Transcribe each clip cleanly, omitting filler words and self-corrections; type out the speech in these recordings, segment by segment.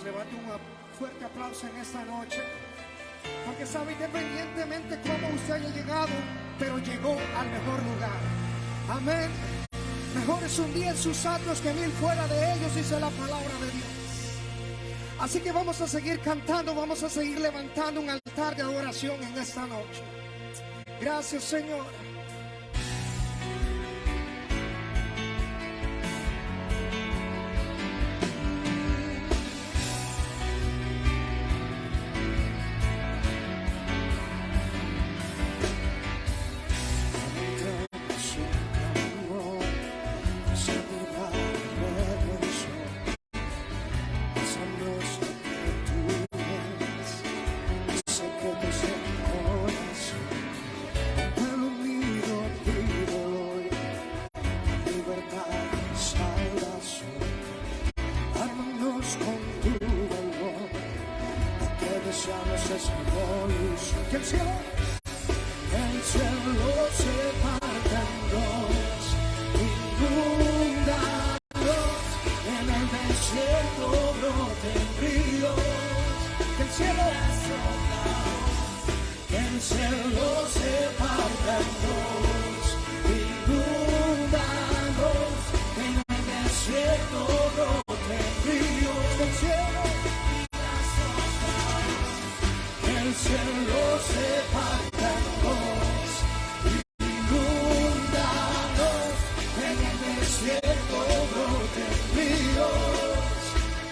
levante un fuerte aplauso en esta noche. Porque sabe, independientemente cómo usted haya llegado, pero llegó al mejor lugar. Amén. Mejor es un día en sus atrios que 1000 fuera de ellos, dice la palabra de Dios. Así que vamos a seguir cantando, vamos a seguir levantando un altar de adoración en esta noche. Gracias, Señor. Que el cielo se parta en dos, inundados, en el desierto broten ríos. Que el cielo se parta en dos, inundados, en el desierto broten ríos. Que el cielo se parta en dos, inundados, en el desierto broten ríos,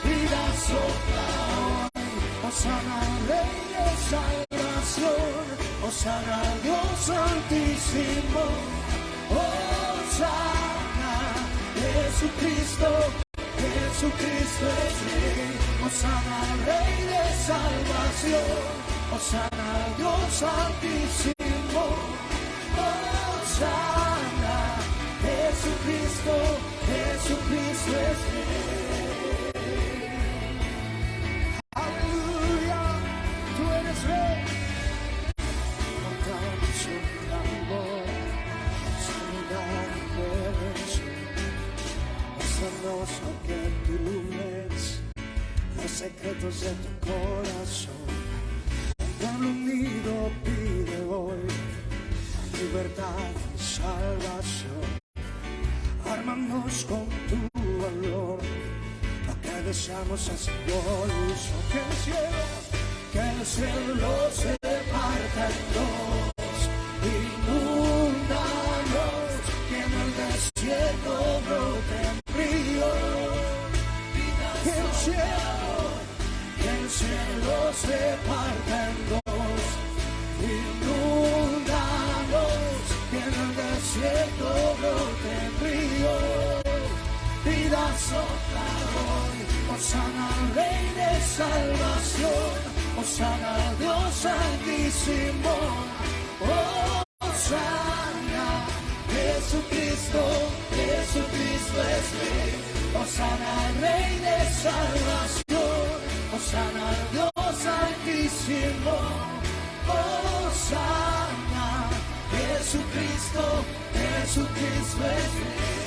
vida sopla hoy. Hosana Rey de salvación, Hosana Dios Santísimo, Hosana Jesucristo, Jesucristo es Rey. Hosana Rey de salvación, Hosana Dios Santísimo, Hosana Jesucristo, Jesucristo es Rey. Aleluya, tú eres Rey. Contamos un amor, sanidad y redención. Muéstranos lo que tú ves, los secretos de tu corazón. Pueblo unido pide hoy libertad y salvación. Ármanos con tu valor, lo que deseamos es glorioso. Que el cielo se parta en dos, inúndanos, que en el desierto broten ríos. Que el cielo se parta en dos, inundados, que en el desierto broten ríos. Vida sopla hoy, Hosana Rey de salvación, Hosana Dios Santísimo, Hosana Jesucristo, Jesucristo es Rey. Hosana Rey de salvación, Hosana Dios Santísimo, Hosana Jesucristo, Jesucristo es Rey.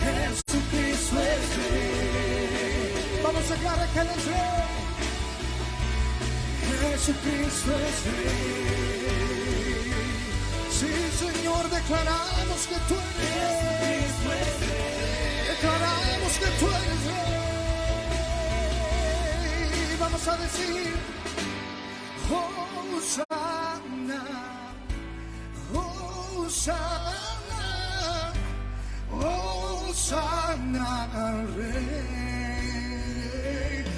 Jesucristo es Rey. Vamos a declarar que Él es Rey. Jesucristo es Rey. Sí, Señor, declaramos que tú eres Rey. Declaramos que tú eres Rey. Vamos a decir: Hosana, Hosana, Hosana al Rey.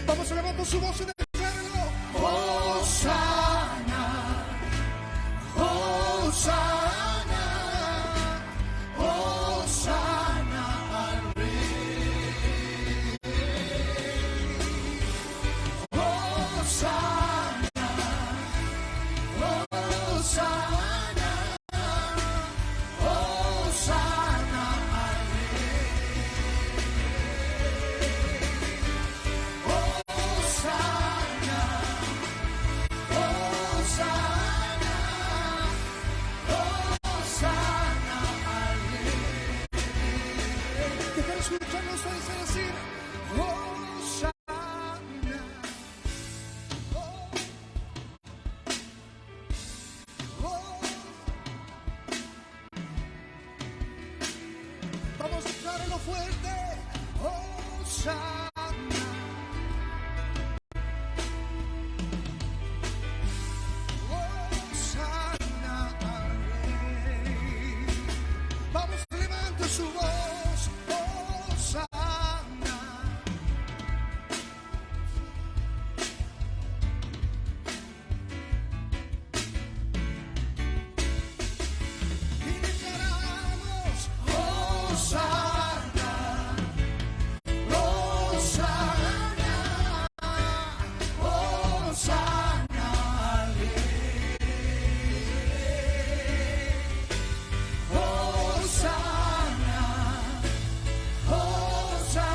Vamos a levantar su voz y declararlo: Hosana, Hosana, Hosana al Rey. Hosana, Hosana, Hosana al Rey. Hosana. fuerte. Hosanna. Hosanna al Rey. Vamos, levante su voz. Hosanna. Y declaramos Hosanna. Hosanna. Hosanna al Rey. Hosanna. Hosanna.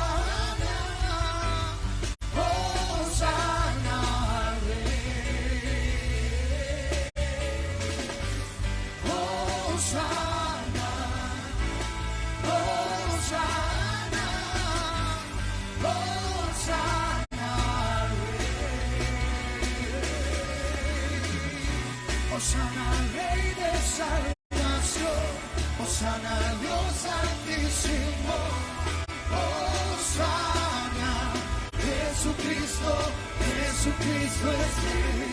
Hosanna al Rey. Hosanna. Hosanna. Hosanna al Rey. Hosanna al Rey de salvación. Hosanna al Dios Altísimo. Hosanna. Jesucristo, Jesucristo es Rey.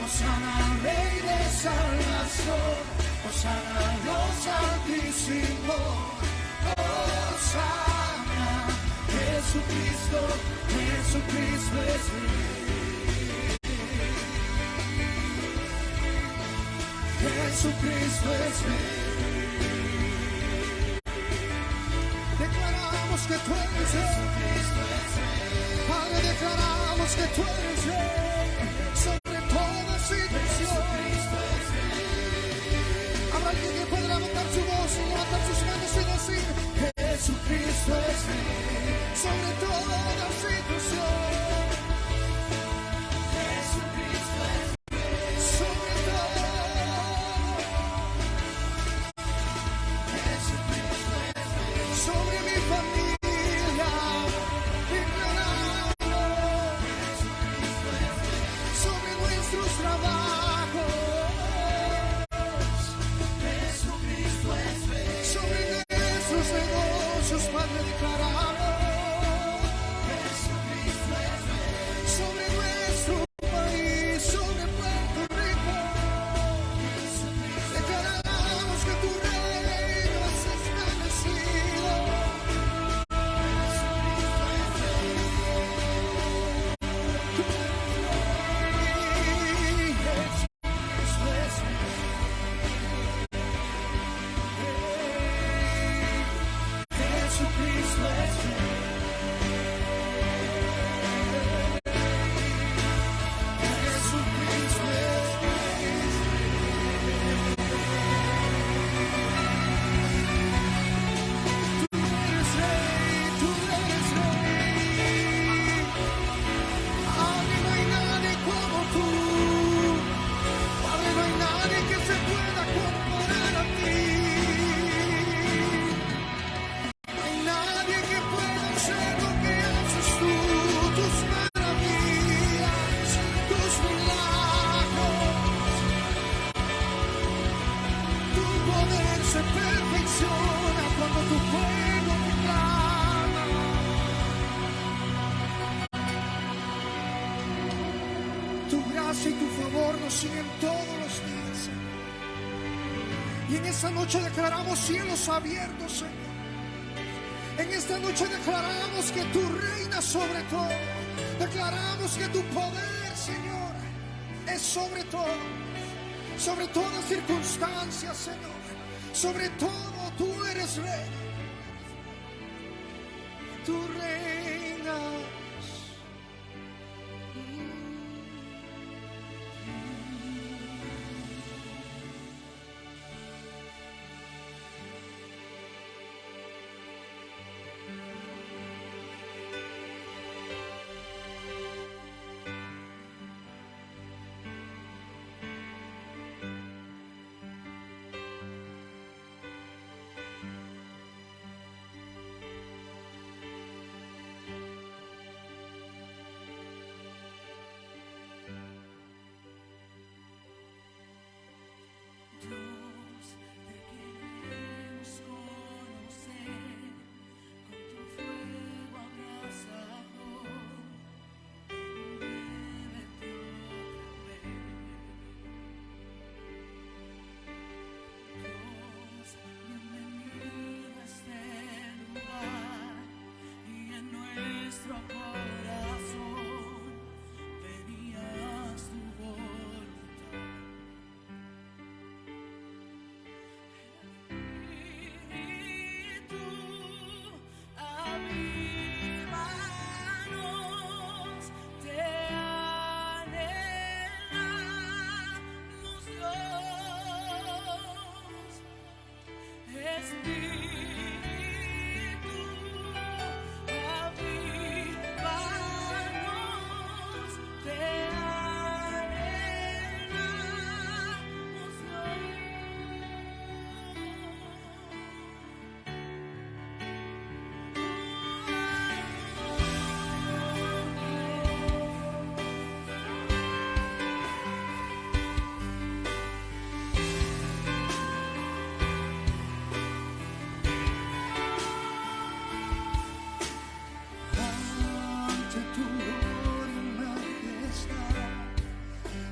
Hosanna al Rey de salvación. Hosanna al Dios Altísimo. Hosanna. Jesucristo, Jesucristo es Rey. Jesucristo es Rey. Declaramos que tú eres Rey. Padre, declaramos que tú eres Rey sobre toda situación. Habrá alguien que pueda levantar su voz y levantar sus manos y decir: Jesucristo es Rey sobre toda situación. Jesucristo es Rey sobre todo. Jesucristo es Rey sobre mi familia. Declaramos sobre nuestros trabajos. Jesucristo es Rey sobre nuestros negocios, Padre, declaramos. Jesucristo es Rey sobre nuestro país, sobre Puerto Rico. Declaramos que tu reino es establecido. Jesucristo es Rey. Jesucristo es Rey. Tú eres Rey. Padre, no hay nadie como tú. Padre, no hay nadie que se pueda comparar a ti. No hay nadie que pueda hacer lo que haces tú. Tus maravillas, tus milagros. Tu poder se perfecciona cuando tu pueblo te clama. Tu gracia y tu favor nos siguen todos los días, Señor. Y en esta noche declaramos cielos abiertos, Señor. En esta noche declaramos que tú reinas sobre todo. Declaramos que tu poder, Señor, es sobre todo. Sobre toda circunstancia, Señor. Sobre todo tú eres Rey. Tú reinas.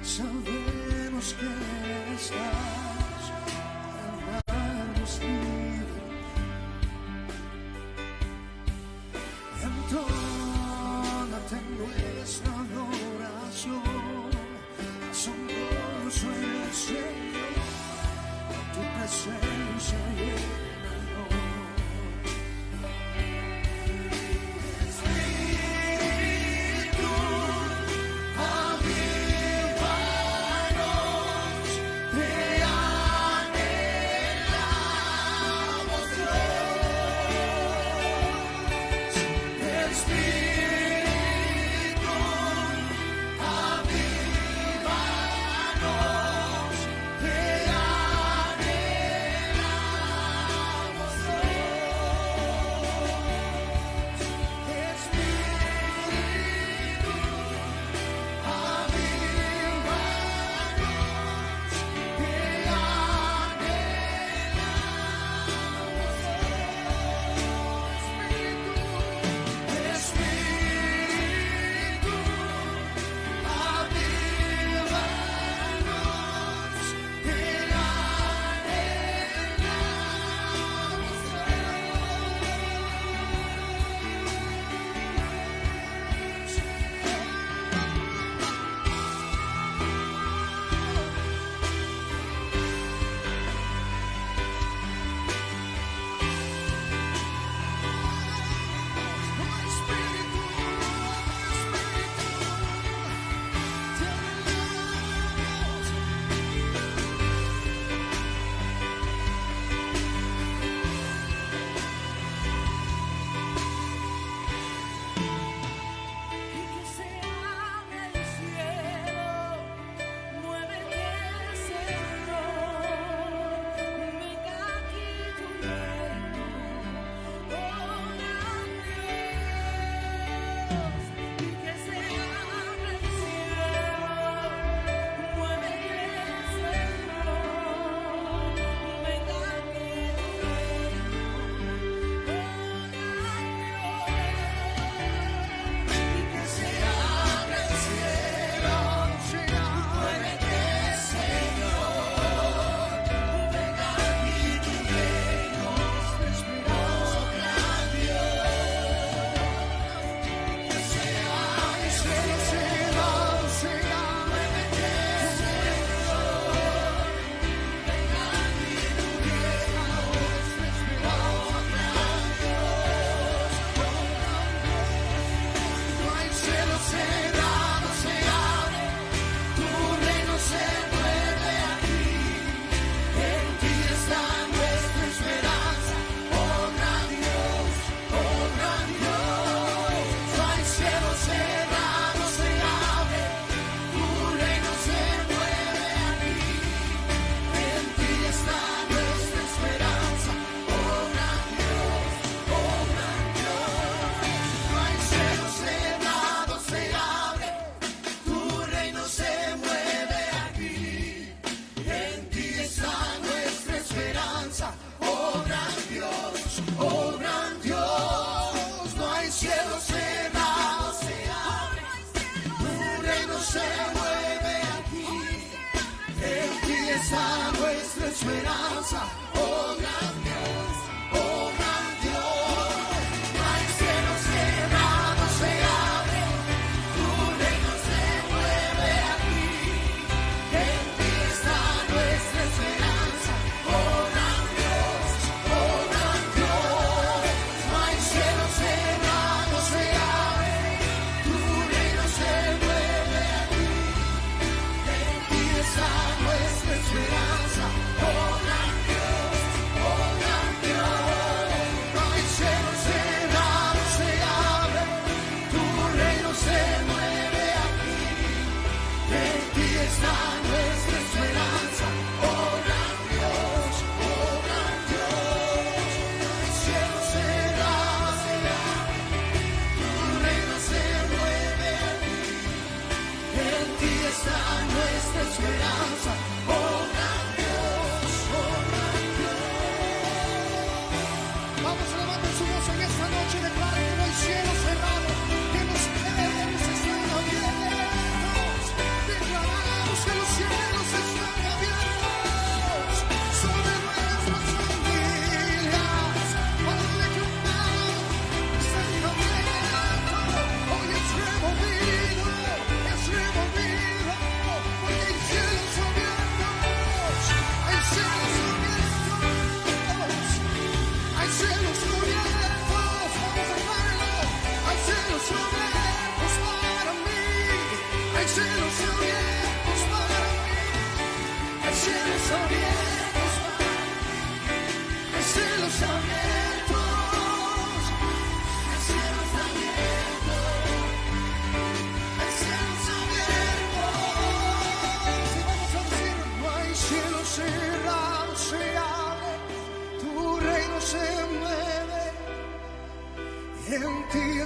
sabemos que estás para darnos libre. Entónate en nuestra adoración, asombroso eres, Señor, tu presencia llénanos. Espíritu, avívanos, te anhelamos, Dios. Espíritu, avívanos, te anhelamos, esperanza, oh gran Dios, oh gran Dios. No hay cielo cerrado, se abre, tu reino se mueve aquí. En ti está nuestra esperanza, oh gran Dios, oh gran Dios. No hay cielo cerrado, se abre, tu reino se mueve aquí. En ti está nuestra esperanza. Esperanza, oh gran Dios, oh gran Dios. Vamos a levantar su voz en esta noche y declarar que no hay cielo cerrado, que los cielos están abiertos. Declaramos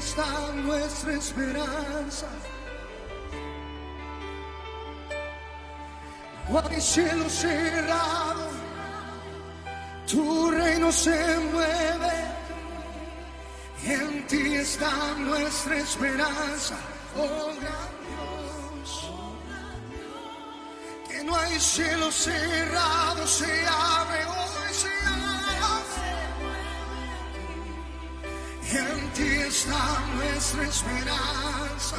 está nuestra esperanza. No hay cielo cerrado, tu reino se mueve. En ti está nuestra esperanza, oh gran Dios. Que no hay cielo cerrado, se abre hoy, se abre. En ti está nuestra esperanza.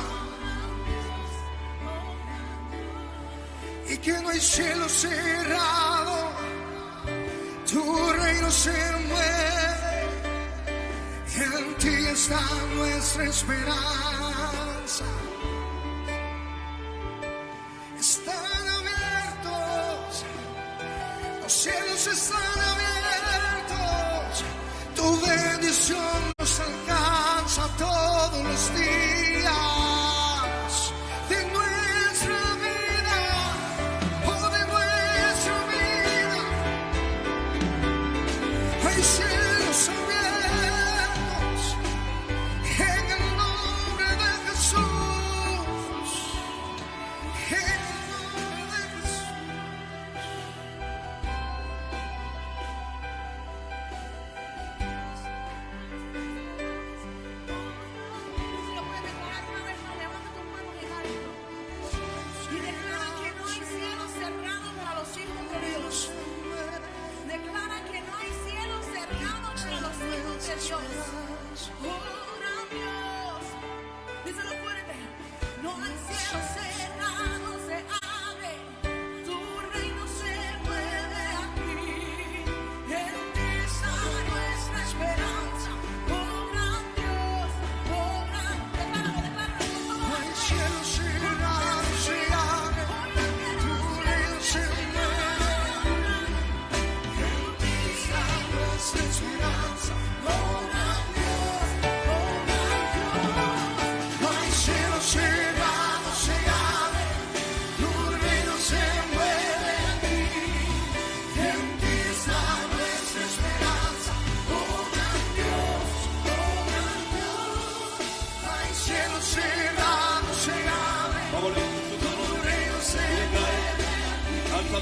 Y que no hay cielo cerrado, tu reino se mueve. En ti está nuestra esperanza. Están abiertos, los cielos están abiertos. Tu bendición nos alcanza todos los días de nuestra vida, oh de nuestra vida. Hay cielos abiertos.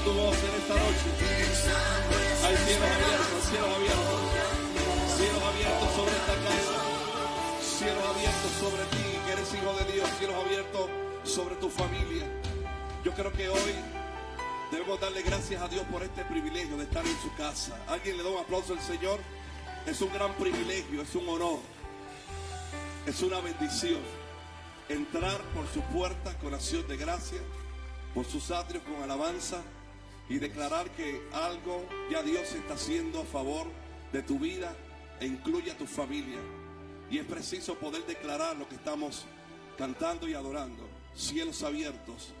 Tu voz en esta noche. Hay cielos abiertos, cielos abiertos, cielos abiertos sobre esta casa, cielos abiertos sobre ti que eres hijo de Dios, cielos abiertos sobre tu familia. Yo creo que hoy debemos darle gracias a Dios por este privilegio de estar en su casa. ¿Alguien le da un aplauso al Señor? Es un gran privilegio, es un honor, es una bendición entrar por su puerta con acción de gracia, por sus atrios con alabanza, y declarar que algo ya Dios está haciendo a favor de tu vida e incluye a tu familia. Y es preciso poder declarar lo que estamos cantando y adorando. Cielos abiertos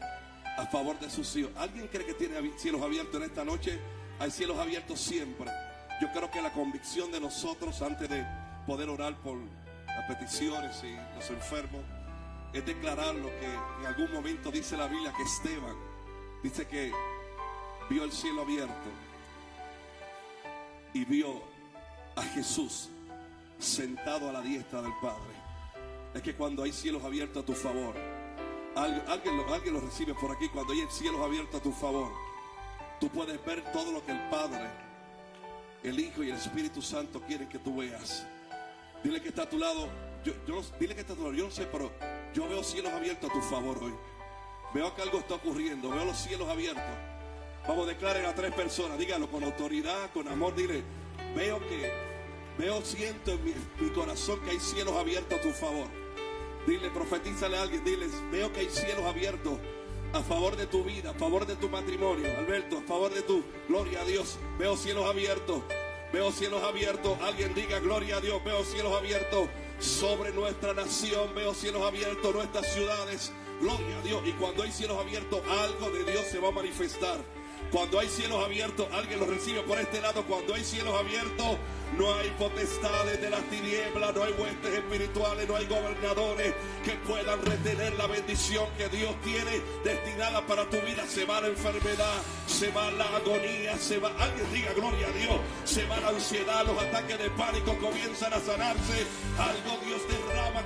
a favor de sus hijos. ¿Alguien cree que tiene cielos abiertos en esta noche? Hay cielos abiertos siempre. Yo creo que la convicción de nosotros, antes de poder orar por las peticiones y los enfermos, es declarar lo que en algún momento dice la Biblia, que Esteban dice que vio el cielo abierto y vio a Jesús sentado a la diestra del Padre. Es que cuando hay cielos abiertos a tu favor, alguien lo recibe por aquí. Cuando hay cielos abiertos a tu favor, tú puedes ver todo lo que el Padre, el Hijo y el Espíritu Santo quieren que tú veas. Dile que está a tu lado. Dile que está a tu lado. Yo no sé, pero yo veo cielos abiertos a tu favor hoy. Veo que algo está ocurriendo. Veo los cielos abiertos. Vamos, declaren a 3 personas. Dígalo con autoridad, con amor. Dile, siento en mi corazón que hay cielos abiertos a tu favor. Dile, profetízale a alguien. Diles, veo que hay cielos abiertos a favor de tu vida, a favor de tu matrimonio. Alberto, a favor de tu, gloria a Dios. Veo cielos abiertos. Veo cielos abiertos. Alguien diga, gloria a Dios. Veo cielos abiertos sobre nuestra nación. Veo cielos abiertos en nuestras ciudades. Gloria a Dios. Y cuando hay cielos abiertos, algo de Dios se va a manifestar. Cuando hay cielos abiertos, alguien los recibe por este lado. Cuando hay cielos abiertos, no hay potestades de las tinieblas, no hay huestes espirituales, no hay gobernadores que puedan retener la bendición que Dios tiene destinada para tu vida. Se va la enfermedad, se se va la agonía, se va, alguien diga gloria a Dios, se va la ansiedad, los ataques de pánico comienzan a sanarse. Algo Dios derrama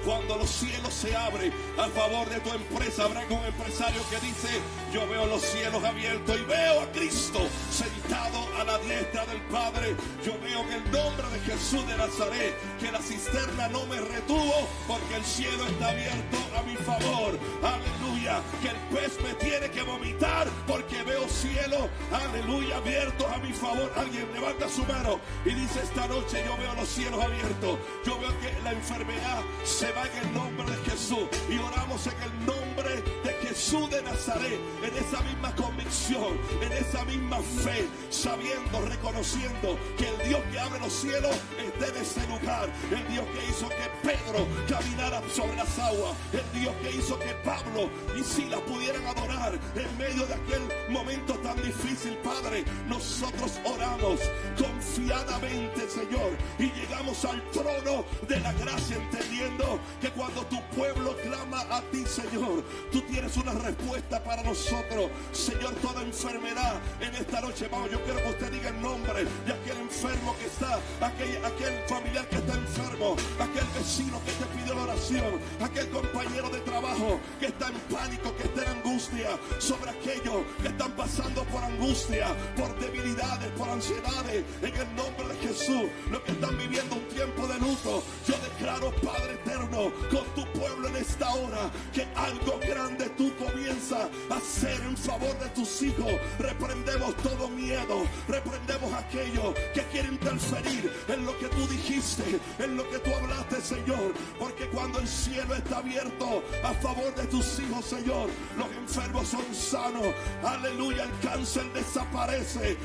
cuando los cielos se abren a favor de tu empresa. Habrá un empresario que dice: yo veo los cielos abiertos y veo a Cristo sentado a la diestra del Padre. Yo veo en el nombre de Jesús de Nazaret que la cisterna no me retuvo, porque el cielo está abierto a mi favor. Aleluya, que el pez me tiene que vomitar porque veo cielos, aleluya, abiertos a mi favor. Alguien levanta su mano y dice: esta noche yo veo los cielos abiertos. Yo veo que la enfermedad se va en el nombre de Jesús, y oramos en el nombre de Jesús de Nazaret, en esa misma convicción, en esa misma fe, sabiendo, reconociendo que el Dios que abre los cielos está en ese lugar, el Dios que hizo que Pedro caminara sobre las aguas, el Dios que hizo que Pablo y Silas pudieran adorar en medio de aquel momento tan difícil. Padre, nosotros oramos confiadamente, Señor, y llegamos al trono de la gracia, entendiendo que cuando tu pueblo clama a ti, Señor, tú tienes una respuesta para nosotros. Señor, toda enfermedad en esta noche, vamos, yo quiero que usted diga el nombre de aquel enfermo que está, aquel familiar que está enfermo, aquel vecino que te pidió la oración, aquel compañero de trabajo que está en pánico, que está en angustia, sobre aquellos que están pasando por angustia, por debilidades, por ansiedades, en el nombre de Jesús, los que están viviendo un tiempo de luto. Yo declaro, Padre eterno, con tu pueblo en esta hora, que algo grande tú comienzas a hacer en favor de tus hijos. Reprendemos todo miedo, reprendemos aquello que quiere interferir en lo que tú dijiste, en lo que tú hablaste, Señor, porque cuando el cielo está abierto a favor de tus hijos, Señor, los enfermos son sanos. Aleluya, el cáncer desaparece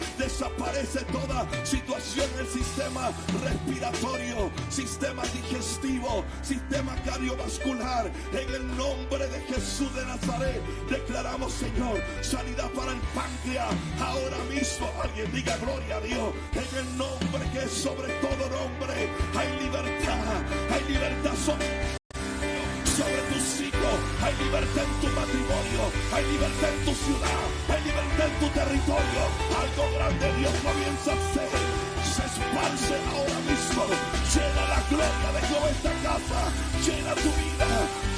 toda situación en el sistema respiratorio, sistema digestivo, sistema cardiovascular. En el nombre de Jesús de Nazaret declaramos, Señor, sanidad para el páncreas ahora mismo. Alguien diga gloria a Dios. En el nombre que es sobre todo nombre, hay libertad sobre tus hijos, hay libertad en tu matrimonio, hay libertad en tu ciudad, hay libertad en tu territorio. Algo grande Dios comienza a hacer, se esparce ahora mismo. Llena la gloria de Dios esta casa, llena tu vida,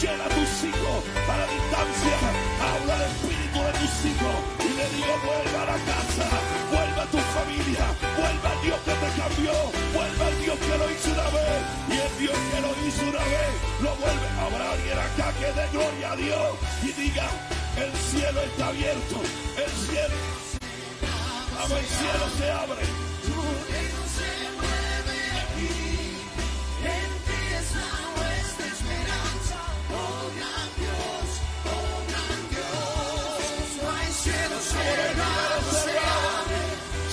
llena tus hijos. A la distancia habla el espíritu de tus hijos y le digo: vuelva a la casa, vuelva a tu familia, vuelva al Dios que te cambió, vuelva al Dios que lo hizo una vez, y el Dios que lo hizo una vez lo vuelve. Habrá alguien acá que dé gloria a Dios y diga: el cielo está abierto, el cielo, vamos, el cielo se abre.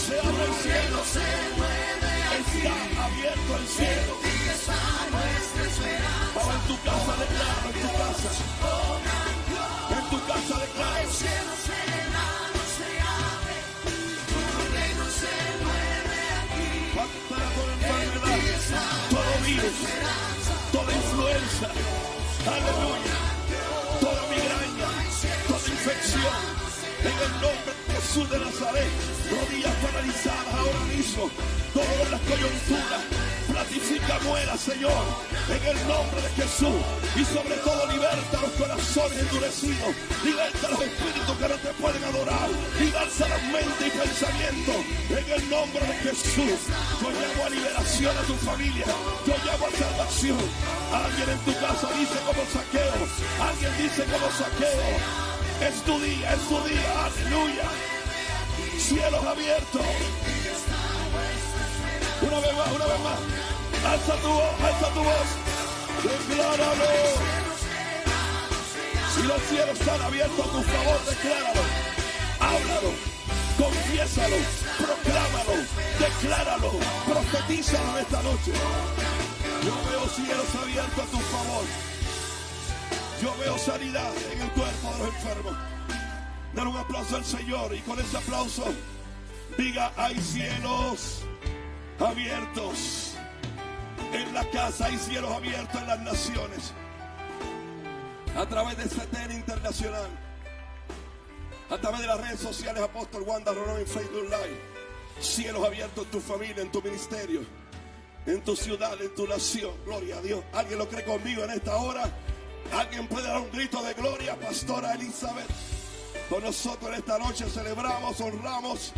Se abre el cielo, está abierto el cielo. Vamos, en tu casa declaro, en tu casa declaro. El cielo se abre, tu reino se mueve aquí. Para toda enfermedad, todo virus, toda influenza, aleluya, toda migraña, toda infección, en el nombre de Jesús de Nazaret. Rodillas paralizadas ahora mismo, todas las coyunturas, platifica, muera, Señor, en el nombre de Jesús. Y sobre todo liberta los corazones endurecidos, liberta los espíritus que no te pueden adorar, liberta la mente y pensamiento en el nombre de Jesús. Yo llamo a liberación a tu familia, yo llamo a salvación. Alguien en tu casa dice como Saqueo, alguien dice como Saqueo: es tu día, aleluya. Cielos abiertos. Una vez más. Alza tu voz. Decláralo. Si los cielos están abiertos a tu favor, decláralo. Háblalo. Confiésalo. Proclámalo. Decláralo. Profetízalo esta noche. Yo veo cielos abiertos a tu favor. Yo veo sanidad en el cuerpo de los enfermos. Dar un aplauso al Señor, y con ese aplauso diga: hay cielos abiertos en la casa, hay cielos abiertos en las naciones. A través de CETEN Internacional, A través de las redes sociales, Apóstol Wanda Rolón en Facebook Live. Cielos abiertos en tu familia, en tu ministerio, en tu ciudad, en tu nación. Gloria a Dios. ¿Alguien lo cree conmigo en esta hora? ¿Alguien puede dar un grito de gloria, Pastora Elizabeth? Con nosotros en esta noche celebramos, honramos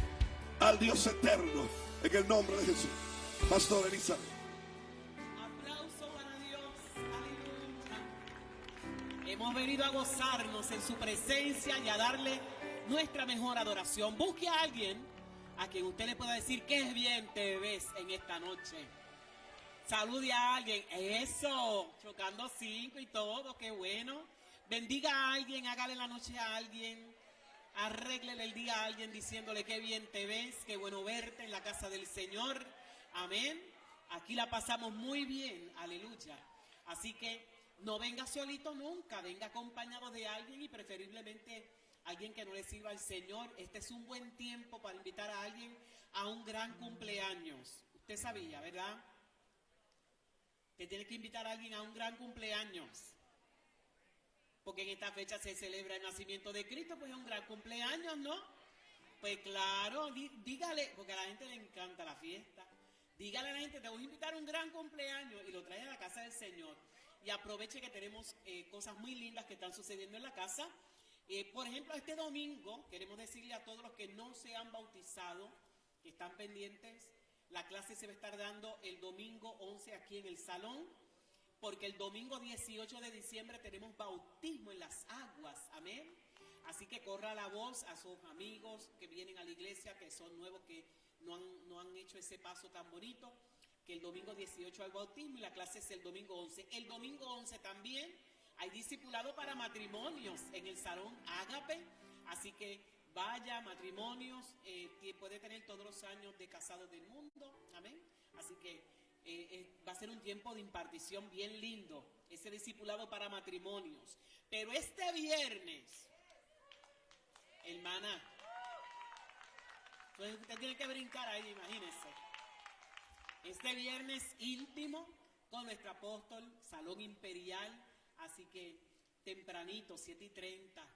al Dios eterno, en el nombre de Jesús. Pastora Elizabeth. Aplauso para Dios, aleluya. Hemos venido a gozarnos en su presencia y a darle nuestra mejor adoración. Busque a alguien a quien usted le pueda decir que bien te ves en esta noche. Salude a alguien, eso, chocando 5 y todo, qué bueno. Bendiga a alguien, hágale la noche a alguien, arréglele el día a alguien diciéndole qué bien te ves, qué bueno verte en la casa del Señor. Amén. Aquí la pasamos muy bien, aleluya. Así que no venga solito nunca, venga acompañado de alguien y preferiblemente alguien que no le sirva al Señor. Este es un buen tiempo para invitar a alguien a un gran cumpleaños. Usted sabía, ¿verdad? Que tiene que invitar a alguien a un gran cumpleaños. Porque en esta fecha se celebra el nacimiento de Cristo, pues es un gran cumpleaños, ¿no? Pues claro, dígale, porque a la gente le encanta la fiesta. Dígale a la gente, te voy a invitar a un gran cumpleaños y lo trae a la casa del Señor. Y aproveche que tenemos cosas muy lindas que están sucediendo en la casa. Por ejemplo, este domingo queremos decirle a todos los que no se han bautizado, que están pendientes, la clase se va a estar dando el domingo 11 aquí en el salón, porque el domingo 18 de diciembre tenemos bautismo en las aguas, amén. Así que corra la voz a sus amigos que vienen a la iglesia, que son nuevos, que no han hecho ese paso tan bonito, que el domingo 18 hay bautismo y la clase es el domingo 11. El domingo 11 también hay discipulado para matrimonios en el salón Ágape, así que vaya, matrimonios, puede tener todos los años de casados del mundo, amén. Así que va a ser un tiempo de impartición bien lindo, ese discipulado para matrimonios. Pero este viernes, hermana, entonces usted tiene que brincar ahí, imagínese. Este viernes íntimo con nuestro apóstol, Salón Imperial, así que tempranito, 7:30,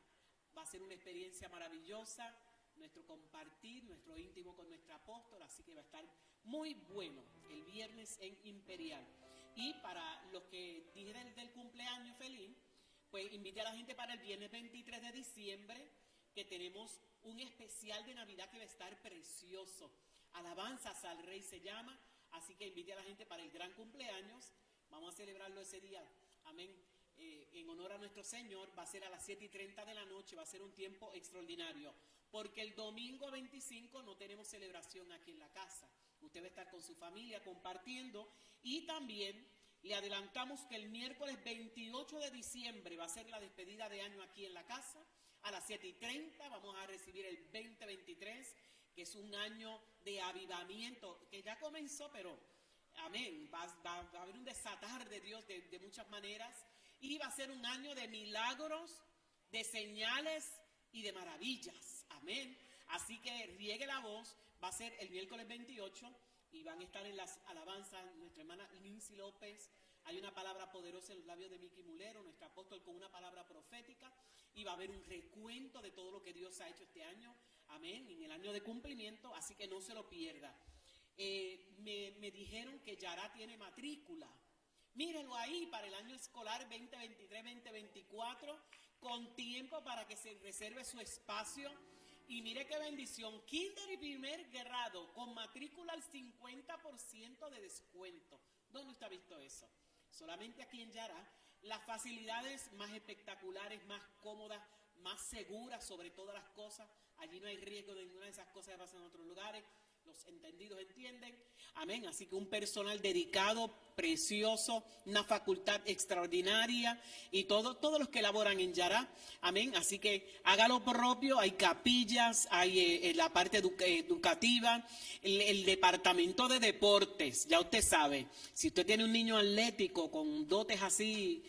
va a ser una experiencia maravillosa, nuestro compartir, nuestro íntimo con nuestro apóstol, así que va a estar muy bueno el viernes en Imperial. Y para los que dije del cumpleaños feliz, pues invite a la gente para el viernes 23 de diciembre, que tenemos un especial de Navidad que va a estar precioso. Alabanzas al Rey se llama, así que invite a la gente para el gran cumpleaños. Vamos a celebrarlo ese día, amén, en honor a nuestro Señor. Va a ser a las 7:30 de la noche, va a ser un tiempo extraordinario, porque el domingo 25 no tenemos celebración aquí en la casa. Usted va a estar con su familia compartiendo, y también le adelantamos que el miércoles 28 de diciembre va a ser la despedida de año aquí en la casa. A las 7:30 vamos a recibir el 2023, que es un año de avivamiento, que ya comenzó, pero amén, va a haber un desatar de Dios de muchas maneras, y va a ser un año de milagros, de señales y de maravillas, amén. Así que riegue la voz, va a ser el miércoles 28, y van a estar en las alabanzas nuestra hermana Lindsay López. Hay una palabra poderosa en los labios de Miki Mulero, nuestro apóstol, con una palabra profética, y va a haber un recuento de todo lo que Dios ha hecho este año, amén, en el año de cumplimiento, así que no se lo pierda. Me dijeron que Yara tiene matrícula. Mírenlo ahí para el año escolar 2023-2024, con tiempo para que se reserve su espacio. Y mire qué bendición, kinder y primer grado con matrícula al 50% de descuento. ¿Dónde usted ha visto eso? Solamente aquí en Yara. Las facilidades más espectaculares, más cómodas, más seguras sobre todas las cosas. Allí no hay riesgo de ninguna de esas cosas que pasan en otros lugares. Los entendidos entienden. Amén. Así que un personal dedicado, precioso, una facultad extraordinaria, y todos los que laboran en Yara. Amén. Así que haga lo propio. Hay capillas, hay la parte educativa, el departamento de deportes. Ya usted sabe, si usted tiene un niño atlético con dotes así,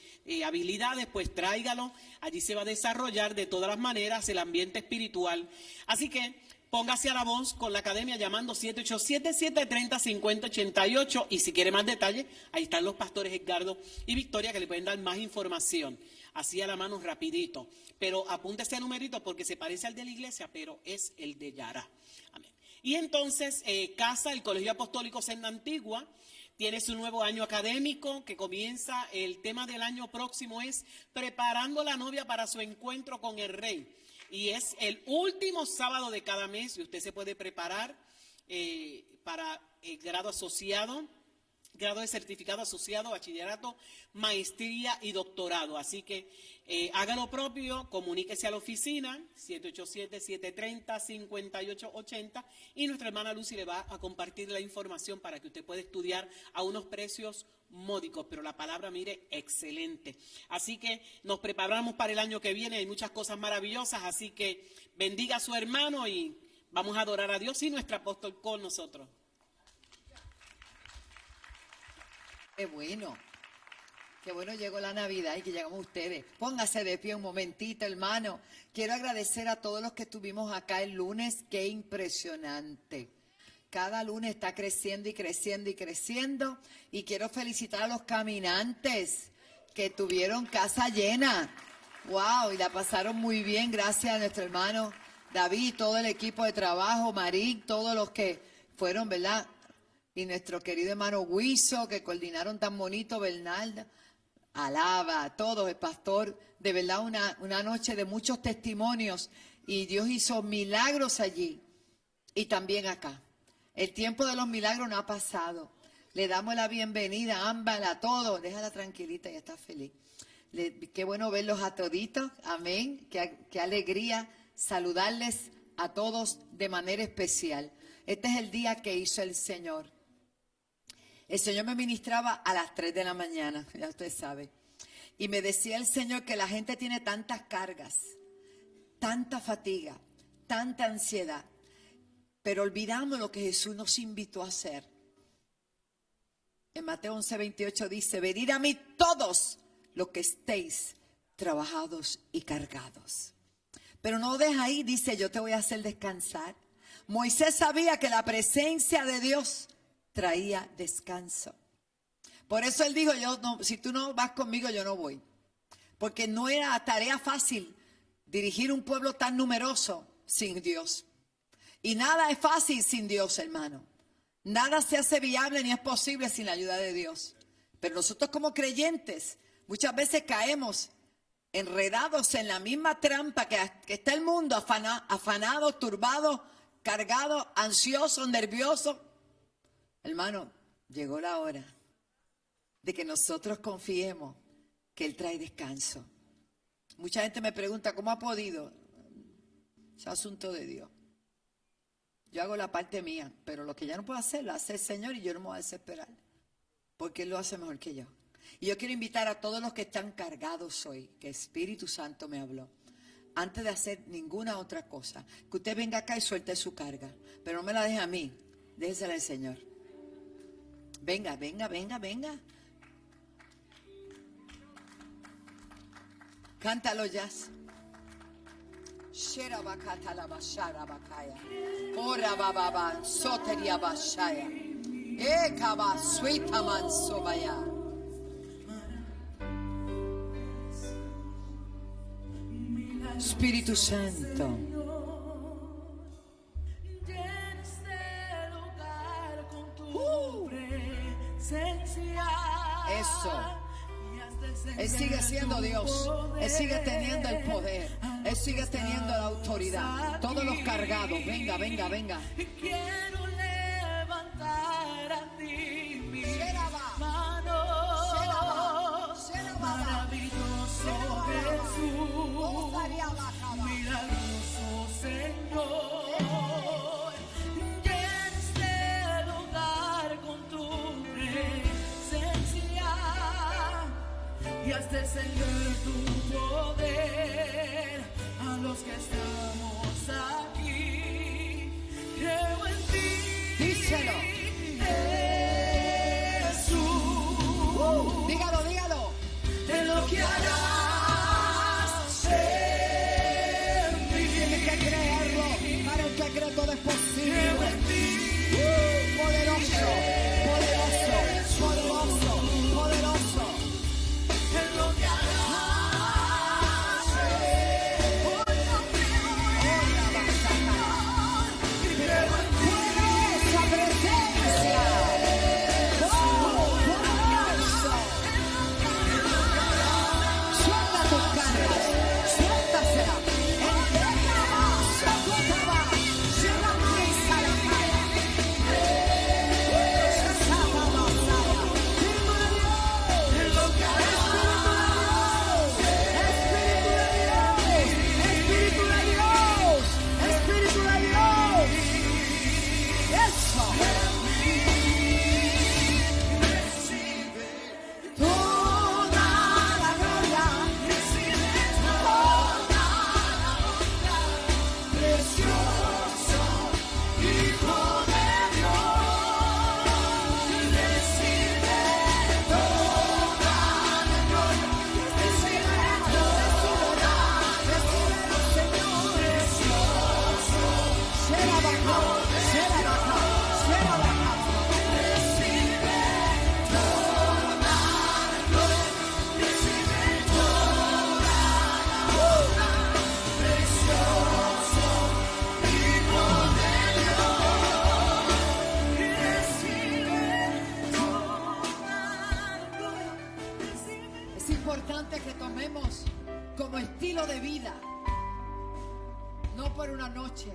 habilidades, pues tráigalo. Allí se va a desarrollar de todas las maneras el ambiente espiritual. Así que póngase a la voz con la academia llamando 787-730-5088, y si quiere más detalles, ahí están los pastores Edgardo y Victoria que le pueden dar más información. así a la mano rapidito. Pero apunta ese numerito porque se parece al de la iglesia, pero es el de Yara. Amén. Y entonces, CASA, el Colegio Apostólico Senda Antigua, tiene su nuevo año académico que comienza. El tema del año próximo es preparando la novia para su encuentro con el rey. Y es el último sábado de cada mes y usted se puede preparar para el grado asociado, grado de certificado asociado, bachillerato, maestría y doctorado. Así que haga lo propio, comuníquese a la oficina 787-730-5880 y nuestra hermana Lucy le va a compartir la información para que usted pueda estudiar a unos precios módicos, pero la palabra, mire, excelente. Así que nos preparamos para el año que viene, hay muchas cosas maravillosas, así que bendiga a su hermano y vamos a adorar a Dios y nuestro apóstol con nosotros. Qué bueno llegó la Navidad y que llegamos ustedes. Póngase de pie un momentito, hermano. Quiero agradecer a todos los que estuvimos acá el lunes. Qué impresionante. Cada lunes está creciendo y creciendo y creciendo. Y quiero felicitar a los caminantes que tuvieron casa llena. ¡Wow! Y la pasaron muy bien. Gracias a nuestro hermano David, todo el equipo de trabajo, Marín, todos los que fueron, ¿verdad? Y nuestro querido hermano Huizo, que coordinaron tan bonito, Bernalda. Alaba a todos, el pastor, de verdad una noche de muchos testimonios y Dios hizo milagros allí y también acá. El tiempo de los milagros no ha pasado. Le damos la bienvenida a Ámbar, a todos. Déjala tranquilita, ya está feliz. Qué bueno verlos a toditos, amén. Qué alegría saludarles a todos de manera especial. Este es el día que hizo el Señor. El Señor me ministraba a las 3 de la mañana, ya usted sabe. Y me decía el Señor que la gente tiene tantas cargas, tanta fatiga, tanta ansiedad. Pero olvidamos lo que Jesús nos invitó a hacer. En Mateo 11:28 dice, venid a mí todos los que estéis trabajados y cargados. Pero no deja ahí, dice, yo te voy a hacer descansar. Moisés sabía que la presencia de Dios traía descanso. Por eso él dijo, si tú no vas conmigo, yo no voy. Porque no era tarea fácil dirigir un pueblo tan numeroso sin Dios. Y nada es fácil sin Dios, hermano. Nada se hace viable ni es posible sin la ayuda de Dios. Pero nosotros como creyentes muchas veces caemos enredados en la misma trampa que está el mundo, afanado, turbado, cargado, ansioso, nervioso. Hermano, llegó la hora de que nosotros confiemos que Él trae descanso. Mucha gente me pregunta, ¿cómo ha podido? Es asunto de Dios. Yo hago la parte mía, pero lo que ya no puedo hacer, lo hace el Señor y yo no me voy a desesperar, porque Él lo hace mejor que yo. Y yo quiero invitar a todos los que están cargados hoy, que Espíritu Santo me habló, antes de hacer ninguna otra cosa, que usted venga acá y suelte su carga, pero no me la deje a mí, déjesela al Señor. Venga, venga, venga, venga. Cántalo, Jazz. Sherabakata la bashara bakaya. Ora baba soteria bashaya. Ekaba suita mansobaya. Espíritu Santo. Eso. Él sigue siendo Dios. Él sigue teniendo el poder. Él sigue teniendo la autoridad. Todos los cargados. Venga, venga, venga. Quiero levantar a ti mi mano. Maravilloso Jesús. Milagroso Señor. Llenas el lugar con tu presencia. Y haz descender tu poder a los que estamos aquí. Creo en ti. Díselo. Jesús. Dígalo, dígalo. En lo que harás en mí. Tiene que creerlo. Para el que cree todo es posible. Creo en ti. Poderoso, poderoso, poderoso, poderoso. En lo que harás precioso Hijo de Dios, recibe toda la gloria, recibe toda la gloria, Señor precioso, Será baja, será baja, será baja. recibe toda la gloria, recibe toda la honra, precioso Hijo de Dios, recibe toda la gloria, recibe. Es importante que tomemos como estilo de vida, no por una noche,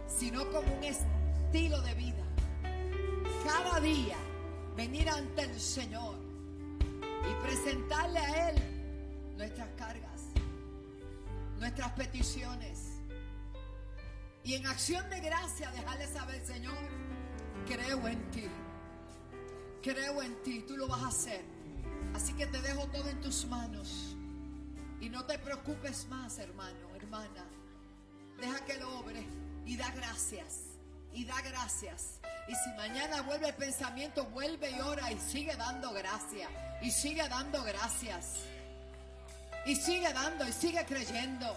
sino como un estilo de vida. Cada día venir ante el Señor y presentarle a Él nuestras cargas, nuestras peticiones. Y en acción de gracia dejarle saber, Señor, creo en ti. Creo en ti, tú lo vas a hacer. Así que te dejo todo en tus manos. Y no te preocupes más, hermano, hermana. Deja que lo obre y da gracias. Y da gracias. Y si mañana vuelve el pensamiento, vuelve y ora y sigue dando gracias. Y sigue dando gracias. Y sigue dando y sigue creyendo.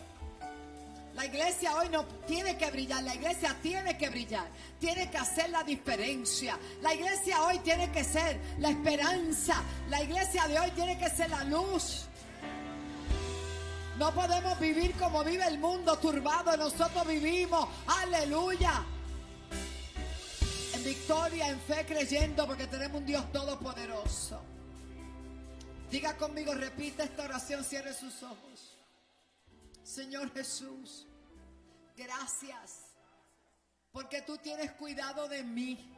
La iglesia hoy no tiene que brillar, la iglesia tiene que brillar, tiene que hacer la diferencia. La iglesia hoy tiene que ser la esperanza, la iglesia de hoy tiene que ser la luz. No podemos vivir como vive el mundo turbado, nosotros vivimos, aleluya, en victoria, en fe, creyendo, porque tenemos un Dios todopoderoso. Diga conmigo, repite esta oración, cierre sus ojos. Señor Jesús, gracias, porque tú tienes cuidado de mí.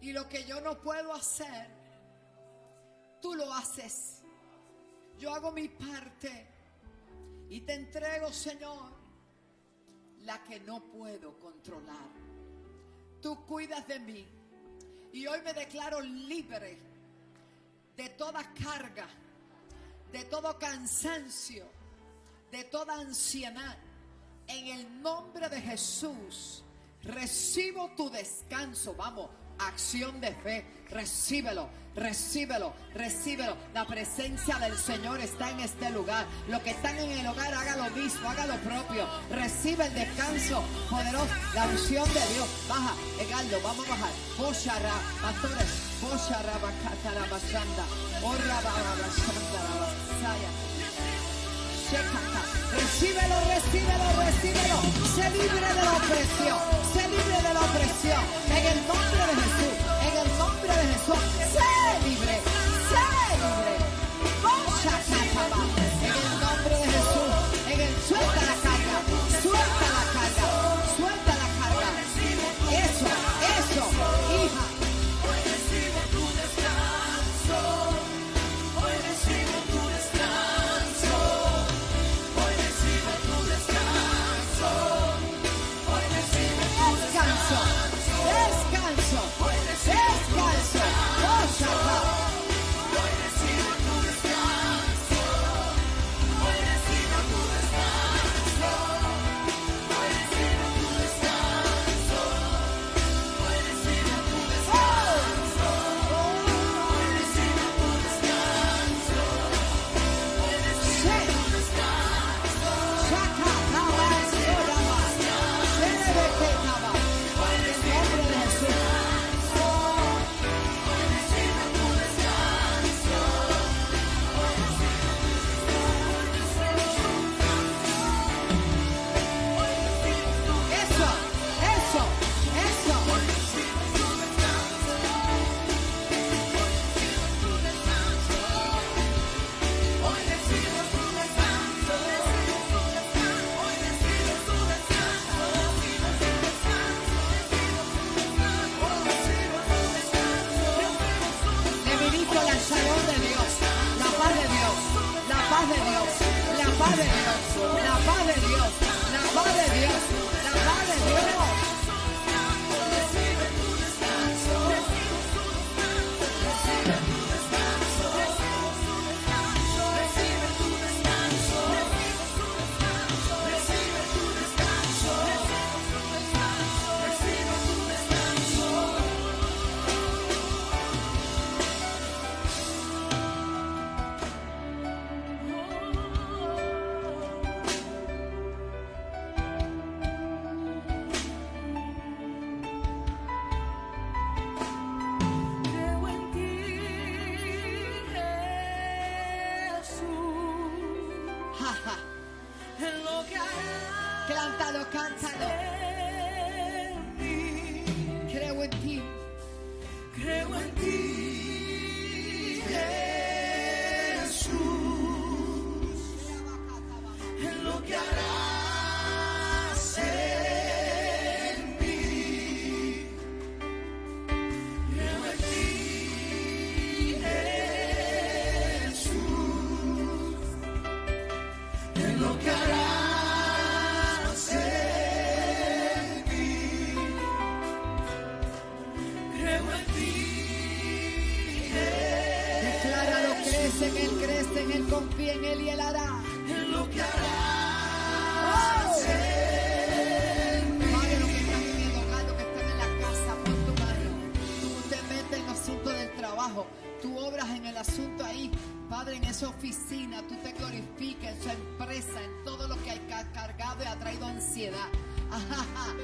Y lo que yo no puedo hacer, tú lo haces. Yo hago mi parte y te entrego, Señor, la que no puedo controlar. Tú cuidas de mí y hoy me declaro libre de toda carga, de todo cansancio, de toda ansiedad. En el nombre de Jesús recibo tu descanso. Vamos, acción de fe, recíbelo, recíbelo, recíbelo. La presencia del Señor está en este lugar. Los que están en el hogar, haga lo mismo, haga lo propio. Recibe el descanso poderoso, la unción de Dios. Baja, Egaldo, vamos a bajar. Boshara, pastores, Boshara, Bacatara, Bashanda, Orra, Bashanda, Basaya. Recíbelo, recíbelo, recíbelo. Sé libre de la opresión. Sé libre de la opresión. En el nombre de Jesús. En el nombre de Jesús. Sé libre. Sé libre. En el nombre de Jesús. Suelta la carga. Suelta la carga. Suelta la carga. Eso, eso, hija. Hoy recibo tu descanso, hoy recibo tu descanso, hoy recibo tu descanso, hoy recibo tu Descanso. descanso. Cántalo, cántalo. En mí. Creo en ti. Creo en ti, Jesús, en lo que harás en mí. Creo en ti, Jesús, en lo que harás en mí. Creo en ti. Decláralo, crece en él, confía en él y él hará. En lo que harás en mí. Padre, los que están en el hogar, los que están en la casa, pon tu mano. Tú te metes en el asunto del trabajo, tú obras en el asunto ahí. Padre, en esa oficina, tú te glorificas en su empresa, en todo lo que hay cargado y ha traído ansiedad. Ajaja.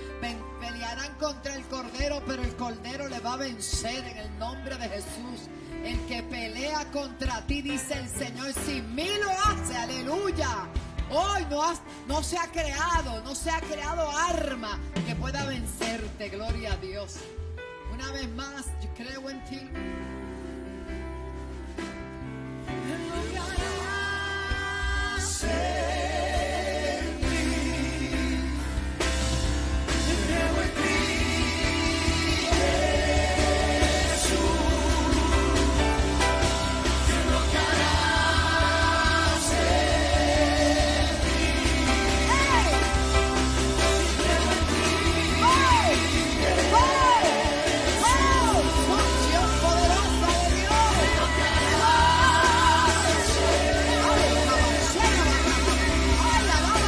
Pelearán contra el Cordero, pero el Cordero le va a vencer en el nombre de Jesús. El que pelea contra ti, dice el Señor, sin mí lo hace, aleluya. Hoy no se ha creado arma que pueda vencerte, gloria a Dios. Una vez más, yo creo en ti. En lo que harás en mí. Creo en ti, Jesús, en lo que harás en mí. Creo en ti, Unción poderosa de Dios. Suéltate, alaba.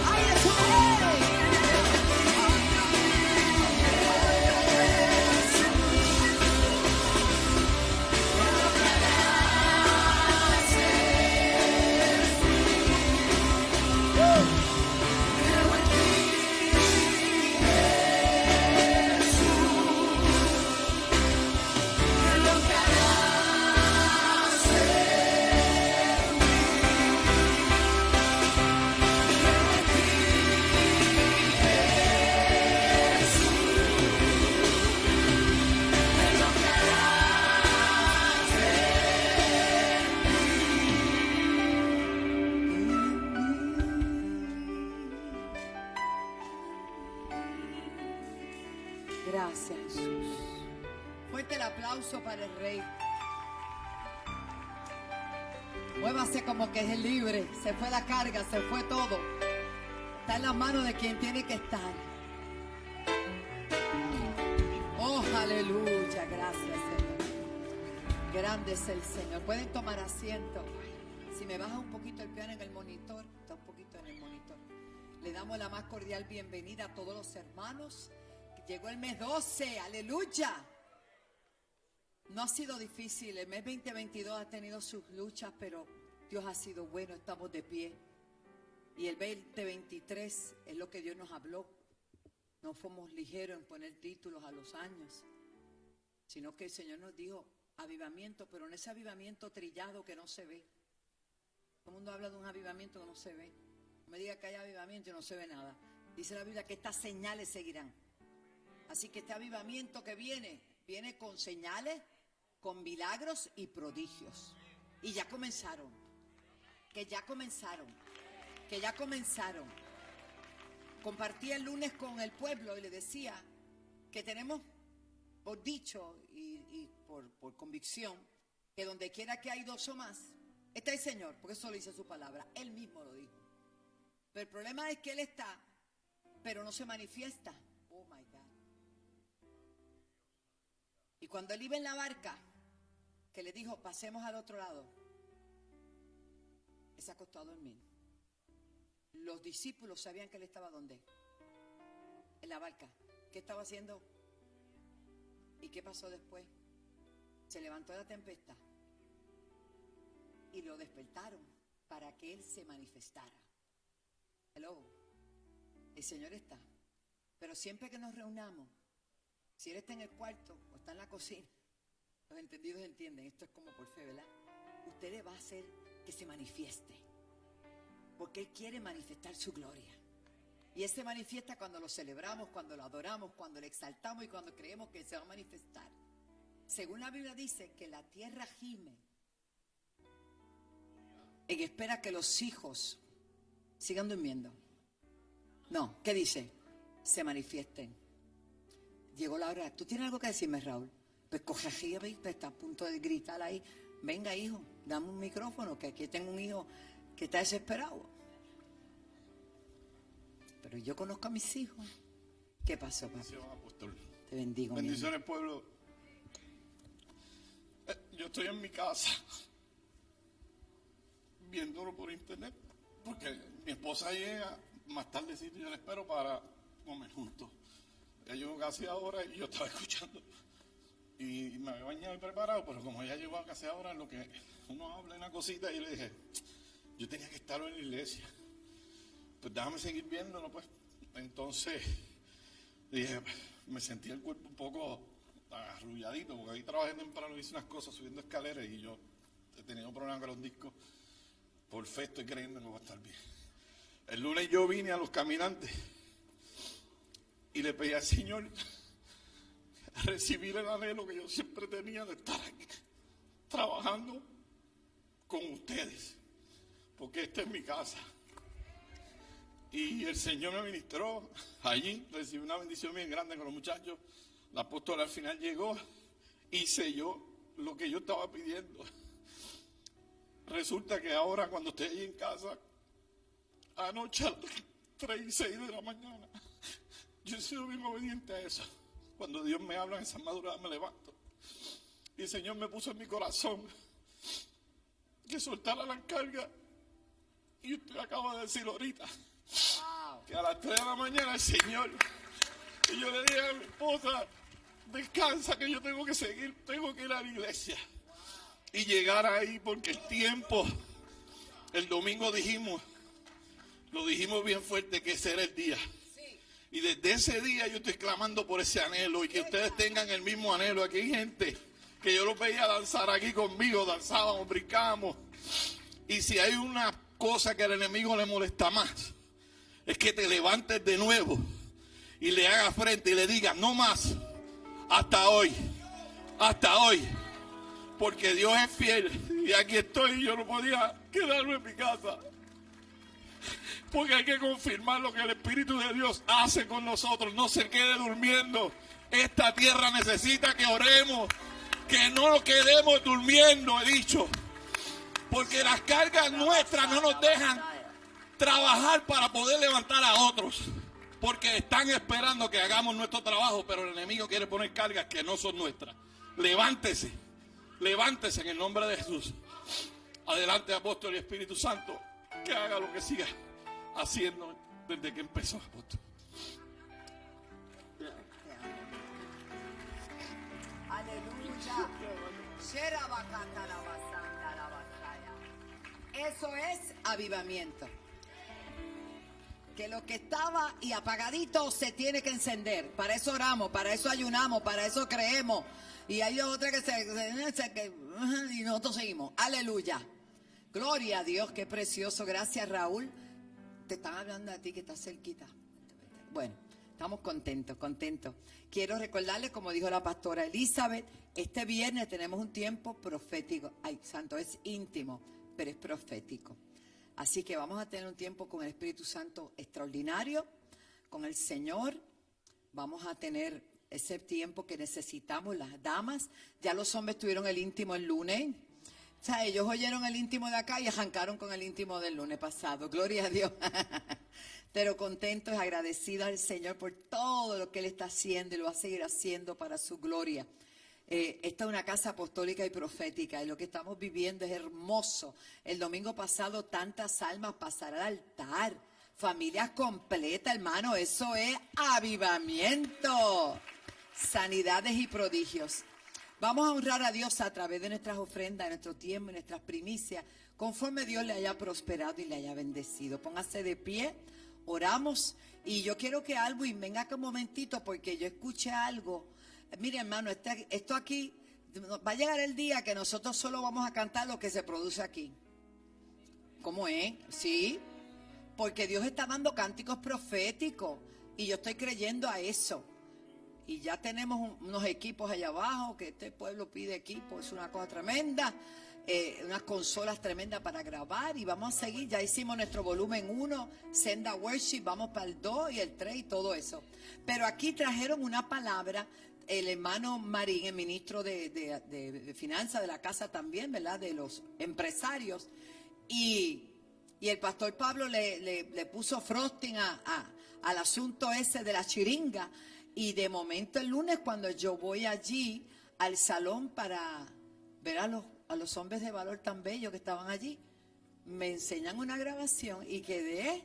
Ay, Jesús. en lo que harás en mí. Gracias, Jesús. Fuerte el aplauso para el Rey. Muévase como que es libre. Se fue la carga, se fue todo. Está en las manos de quien tiene que estar. Oh, aleluya. Gracias, Señor. Grande es el Señor. Pueden tomar asiento. Si me baja un poquito el piano en el monitor, está un poquito en el monitor. Le damos la más cordial bienvenida a todos los hermanos. Llegó el mes 12, aleluya. No ha sido difícil, el mes 2022 ha tenido sus luchas, pero Dios ha sido bueno, estamos de pie. Y el 2023 es lo que Dios nos habló. No fuimos ligeros en poner títulos a los años, sino que el Señor nos dijo avivamiento, pero en ese avivamiento trillado que no se ve. Todo el mundo habla de un avivamiento que no se ve. No me diga que hay avivamiento y no se ve nada. Dice la Biblia que estas señales seguirán. Así que este avivamiento que viene con señales, con milagros y prodigios. Y ya comenzaron. Que ya comenzaron. Compartí el lunes con el pueblo y le decía que tenemos por dicho y por convicción que donde quiera que hay dos o más, está el Señor, porque eso lo dice su palabra. Él mismo lo dijo. Pero el problema es que Él está, pero no se manifiesta. Oh my God. Y cuando Él iba en la barca, que le dijo, pasemos al otro lado, Él se acostó a dormir. Los discípulos sabían que Él estaba ¿dónde? En la barca. ¿Qué estaba haciendo? ¿Y qué pasó después? Se levantó la tempestad y lo despertaron para que Él se manifestara. Hello. El Señor está. Pero siempre que nos reunamos, si él está en el cuarto o está en la cocina, los entendidos entienden, esto es como por fe, ¿verdad? Usted le va a hacer que se manifieste, porque él quiere manifestar su gloria. Y él se manifiesta cuando lo celebramos, cuando lo adoramos, cuando le exaltamos y cuando creemos que él se va a manifestar. Según la Biblia dice que la tierra gime en espera que los hijos sigan durmiendo. No, ¿qué dice? Se manifiesten. Llegó la hora. ¿Tú tienes algo que decirme, Raúl? Pues coge aquí, está a punto de gritar ahí. Venga, hijo, dame un micrófono, que aquí tengo un hijo que está desesperado. Pero yo conozco a mis hijos. ¿Qué pasó, papá? Bendición, apóstol. Te bendigo. Bendiciones, pueblo. Yo estoy en mi casa viéndolo por internet, porque mi esposa llega más tardecito y yo la espero para comer juntos. Ella llegó casi ahora y yo estaba escuchando y me había bañado y preparado, pero como ella llegó casi ahora, lo que uno habla una cosita, y le dije, yo tenía que estar en la iglesia, pues déjame seguir viéndolo, pues. Entonces dije, me sentí el cuerpo un poco arrulladito, porque ahí trabajé temprano, hice unas cosas subiendo escaleras y yo he tenido problemas con los discos. Por fe estoy creyendo que va a estar bien. El lunes yo vine a los caminantes y le pedí al Señor a recibir el anhelo que yo siempre tenía de estar aquí, trabajando con ustedes, porque esta es mi casa. Y el Señor me ministró allí, recibí una bendición bien grande con los muchachos. La apóstola al final llegó y selló lo que yo estaba pidiendo. Resulta que ahora, cuando estoy allí en casa, anoche a las 3 y 6 de la mañana, yo he sido bien obediente a eso. Cuando Dios me habla en esa madrugada me levanto. Y el Señor me puso en mi corazón que soltara la carga. Y usted acaba de decir ahorita que a las 3 de la mañana el Señor, y yo le dije a mi esposa, descansa, que yo tengo que seguir, tengo que ir a la iglesia y llegar ahí, porque el tiempo, el domingo lo dijimos bien fuerte, que ese era el día. Y desde ese día yo estoy clamando por ese anhelo, y que ustedes tengan el mismo anhelo. Aquí hay gente que yo los veía danzar aquí conmigo, danzábamos, brincábamos. Y si hay una cosa que al enemigo le molesta más, es que te levantes de nuevo y le hagas frente y le digas, no más, hasta hoy, porque Dios es fiel. Y aquí estoy, yo no podía quedarme en mi casa, porque hay que confirmar lo que el Espíritu de Dios hace con nosotros. No se quede durmiendo. Esta tierra necesita que oremos, que no nos quedemos durmiendo, he dicho, porque las cargas nuestras no nos dejan trabajar para poder levantar a otros, porque están esperando que hagamos nuestro trabajo, pero el enemigo quiere poner cargas que no son nuestras. Levántese en el nombre de Jesús. Adelante, apóstol y Espíritu Santo, que haga lo que siga haciendo desde que empezó, apóstol. Aleluya. Eso es avivamiento. Que lo que estaba y apagadito se tiene que encender. Para eso oramos, para eso ayunamos, para eso creemos. Y hay otra que y nosotros seguimos. Aleluya. Gloria a Dios, qué precioso. Gracias, Raúl. Te están hablando a ti que estás cerquita. Bueno, estamos contentos. Quiero recordarles, como dijo la pastora Elizabeth, este viernes tenemos un tiempo profético. Ay, santo, es íntimo, pero es profético. Así que vamos a tener un tiempo con el Espíritu Santo extraordinario, con el Señor. Vamos a tener ese tiempo que necesitamos las damas. Ya los hombres tuvieron el íntimo el lunes. O sea, ellos oyeron el íntimo de acá y arrancaron con el íntimo del lunes pasado. Gloria a Dios. Pero contentos y agradecidos al Señor por todo lo que Él está haciendo y lo va a seguir haciendo para su gloria. Esta es una casa apostólica y profética, y lo que estamos viviendo es hermoso. El domingo pasado tantas almas pasaron al altar, familias completas, hermano, eso es avivamiento, sanidades y prodigios. Vamos a honrar a Dios a través de nuestras ofrendas, de nuestro tiempo, de nuestras primicias, conforme Dios le haya prosperado y le haya bendecido. Póngase de pie, oramos. Y yo quiero que Alwin venga acá un momentito porque yo escuché algo. Mire, hermano, esto aquí, va a llegar el día que nosotros solo vamos a cantar lo que se produce aquí. ¿Cómo es? Sí, porque Dios está dando cánticos proféticos y yo estoy creyendo a eso. Y ya tenemos unos equipos allá abajo, que este pueblo pide equipos, es una cosa tremenda. Unas consolas tremendas para grabar y vamos a seguir. Ya hicimos nuestro volumen 1, Senda Worship, vamos para el 2 y el 3 y todo eso. Pero aquí trajeron una palabra, el hermano Marín, el ministro de Finanzas de la casa también, ¿verdad? De los empresarios. Y el pastor Pablo le puso frosting al asunto ese de la chiringa. Y de momento el lunes cuando yo voy allí al salón para ver a los hombres de valor tan bellos que estaban allí, me enseñan una grabación y quedé.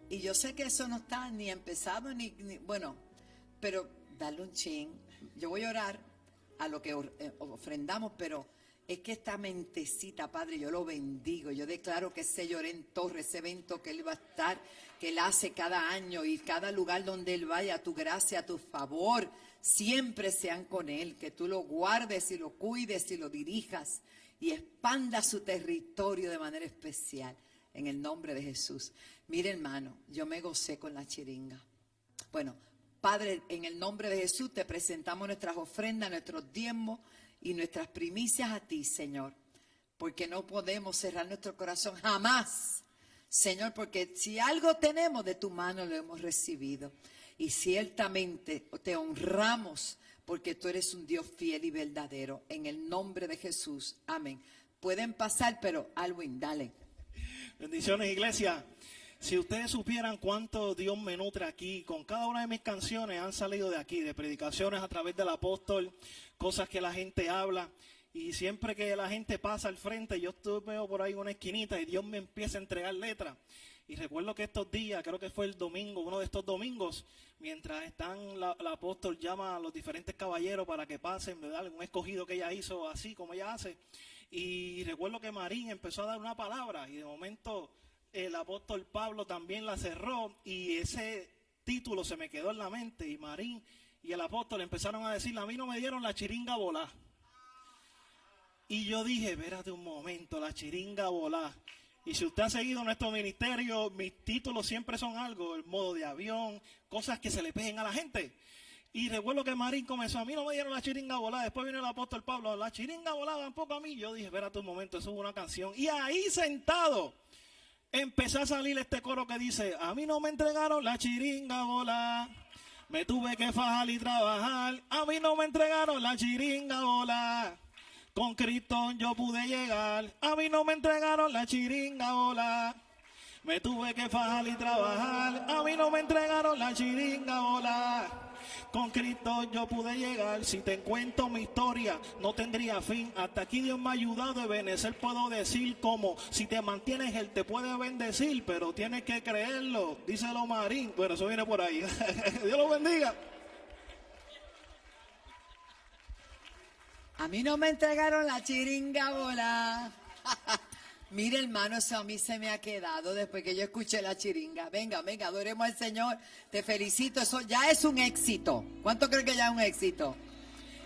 Y yo sé que eso no está ni empezado ni bueno, pero darle un chin. Yo voy a orar a lo que ofrendamos, pero es que esta mentecita, Padre, yo lo bendigo. Yo declaro que ese Llorén Torres, ese evento que Él va a estar, que Él hace cada año y cada lugar donde Él vaya, tu gracia, tu favor, siempre sean con Él, que tú lo guardes y lo cuides y lo dirijas y expanda su territorio de manera especial, en el nombre de Jesús. Mire, hermano, yo me gocé con la chiringa. Bueno, Padre, en el nombre de Jesús te presentamos nuestras ofrendas, nuestros diezmos y nuestras primicias a ti, Señor, porque no podemos cerrar nuestro corazón jamás, Señor, porque si algo tenemos de tu mano lo hemos recibido. Y ciertamente te honramos porque tú eres un Dios fiel y verdadero. En el nombre de Jesús. Amén. Pueden pasar, pero Alwin, dale. Bendiciones, iglesia. Si ustedes supieran cuánto Dios me nutre aquí, con cada una de mis canciones han salido de aquí, de predicaciones a través del apóstol, cosas que la gente habla. Y siempre que la gente pasa al frente, yo veo por ahí una esquinita y Dios me empieza a entregar letras. Y recuerdo que estos días, creo que fue el domingo, uno de estos domingos, mientras el apóstol llama a los diferentes caballeros para que pasen, ¿verdad? Un escogido que ella hizo así como ella hace. Y recuerdo que Marín empezó a dar una palabra y de momento el apóstol Pablo también la cerró y ese título se me quedó en la mente. Y Marín y el apóstol empezaron a decir, a mí no me dieron la chiringa volá. Y yo dije, espérate un momento, la chiringa volá. Y si usted ha seguido nuestro ministerio, mis títulos siempre son algo, el modo de avión, cosas que se le peguen a la gente. Y recuerdo que Marín comenzó, a mí no me dieron la chiringa volada, después vino el apóstol Pablo, la chiringa volada tampoco a mí. Yo dije, espérate un momento, eso es una canción. Y ahí sentado, empezó a salir este coro que dice, a mí no me entregaron la chiringa volada, me tuve que fajar y trabajar, a mí no me entregaron la chiringa volada. Con Cristo yo pude llegar, a mí no me entregaron la chiringa volá, me tuve que fajar y trabajar, a mí no me entregaron la chiringa volá. Con Cristo yo pude llegar, si te cuento mi historia no tendría fin, hasta aquí Dios me ha ayudado a benecer, puedo decir como, si te mantienes Él te puede bendecir, pero tienes que creerlo, díselo Marín, bueno eso viene por ahí, Dios lo bendiga. A mí no me entregaron la chiringa volá. Mire, hermano, eso a mí se me ha quedado después que yo escuché la chiringa. Venga, adoremos al Señor. Te felicito, eso ya es un éxito. ¿Cuánto creen que ya es un éxito?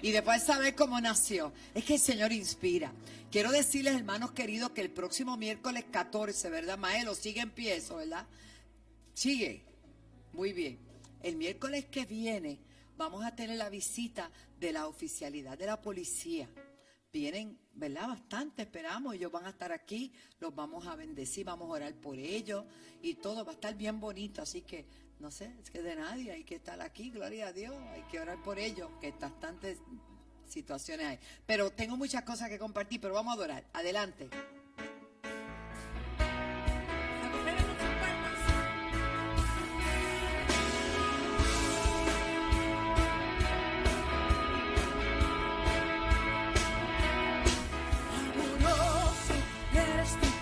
Y después saber cómo nació. Es que el Señor inspira. Quiero decirles, hermanos queridos, que el próximo miércoles 14, ¿verdad, Maelo? Sigue en pie eso, ¿verdad? Sigue. Muy bien. El miércoles que viene vamos a tener la visita de la oficialidad de la policía. Vienen, ¿verdad? Bastante, esperamos. Ellos van a estar aquí, los vamos a bendecir, vamos a orar por ellos y todo va a estar bien bonito. Así que, no sé, es que de nadie hay que estar aquí, gloria a Dios, hay que orar por ellos, que bastantes situaciones hay. Pero tengo muchas cosas que compartir, pero vamos a adorar. Adelante. Cristo.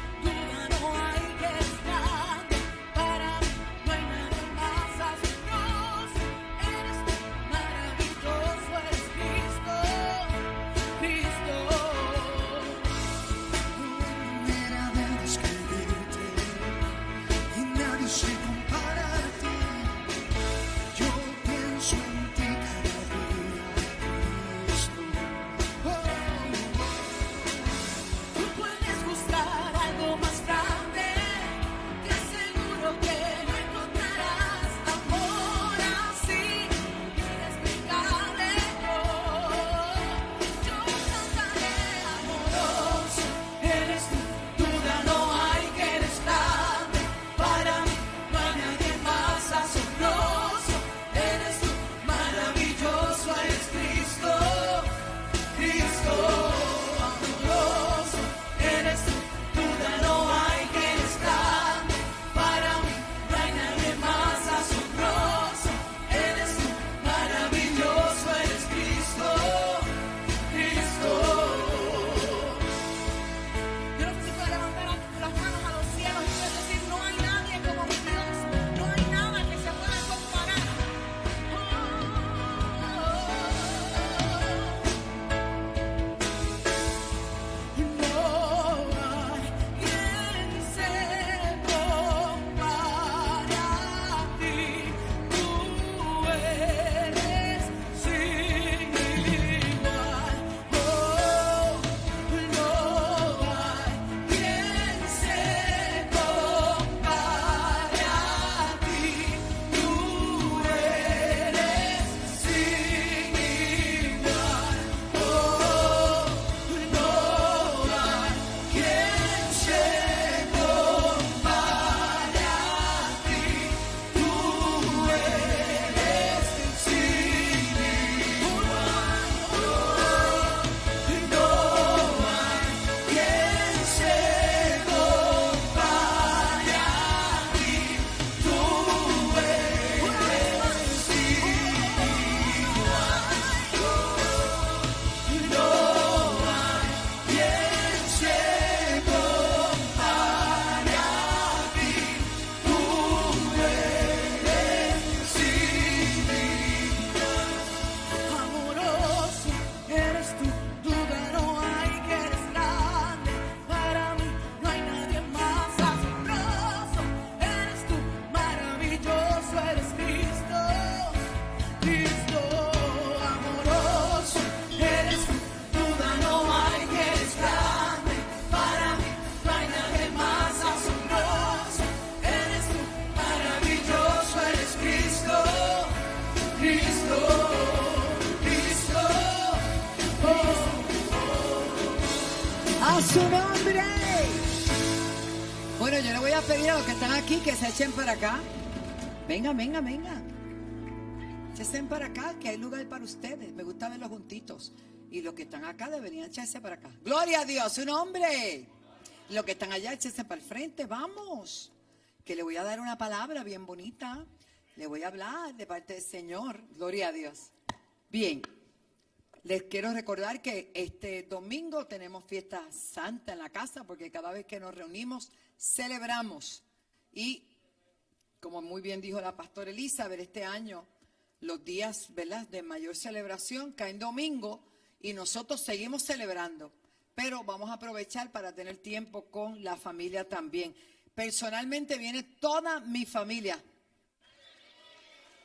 su nombre. Bueno, yo le voy a pedir a los que están aquí que se echen para acá. Venga, venga, venga. Se echen para acá, que hay lugar para ustedes. Me gusta verlos juntitos. Y los que están acá deberían echarse para acá. Gloria a Dios, su nombre. Los que están allá, échense para el frente. Vamos. Que le voy a dar una palabra bien bonita. Le voy a hablar de parte del Señor. Gloria a Dios. Bien. Les quiero recordar que este domingo tenemos fiesta santa en la casa, porque cada vez que nos reunimos celebramos. Y como muy bien dijo la pastora Elizabeth, este año los días, ¿verdad?, de mayor celebración caen domingo y nosotros seguimos celebrando. Pero vamos a aprovechar para tener tiempo con la familia también. Personalmente viene toda mi familia.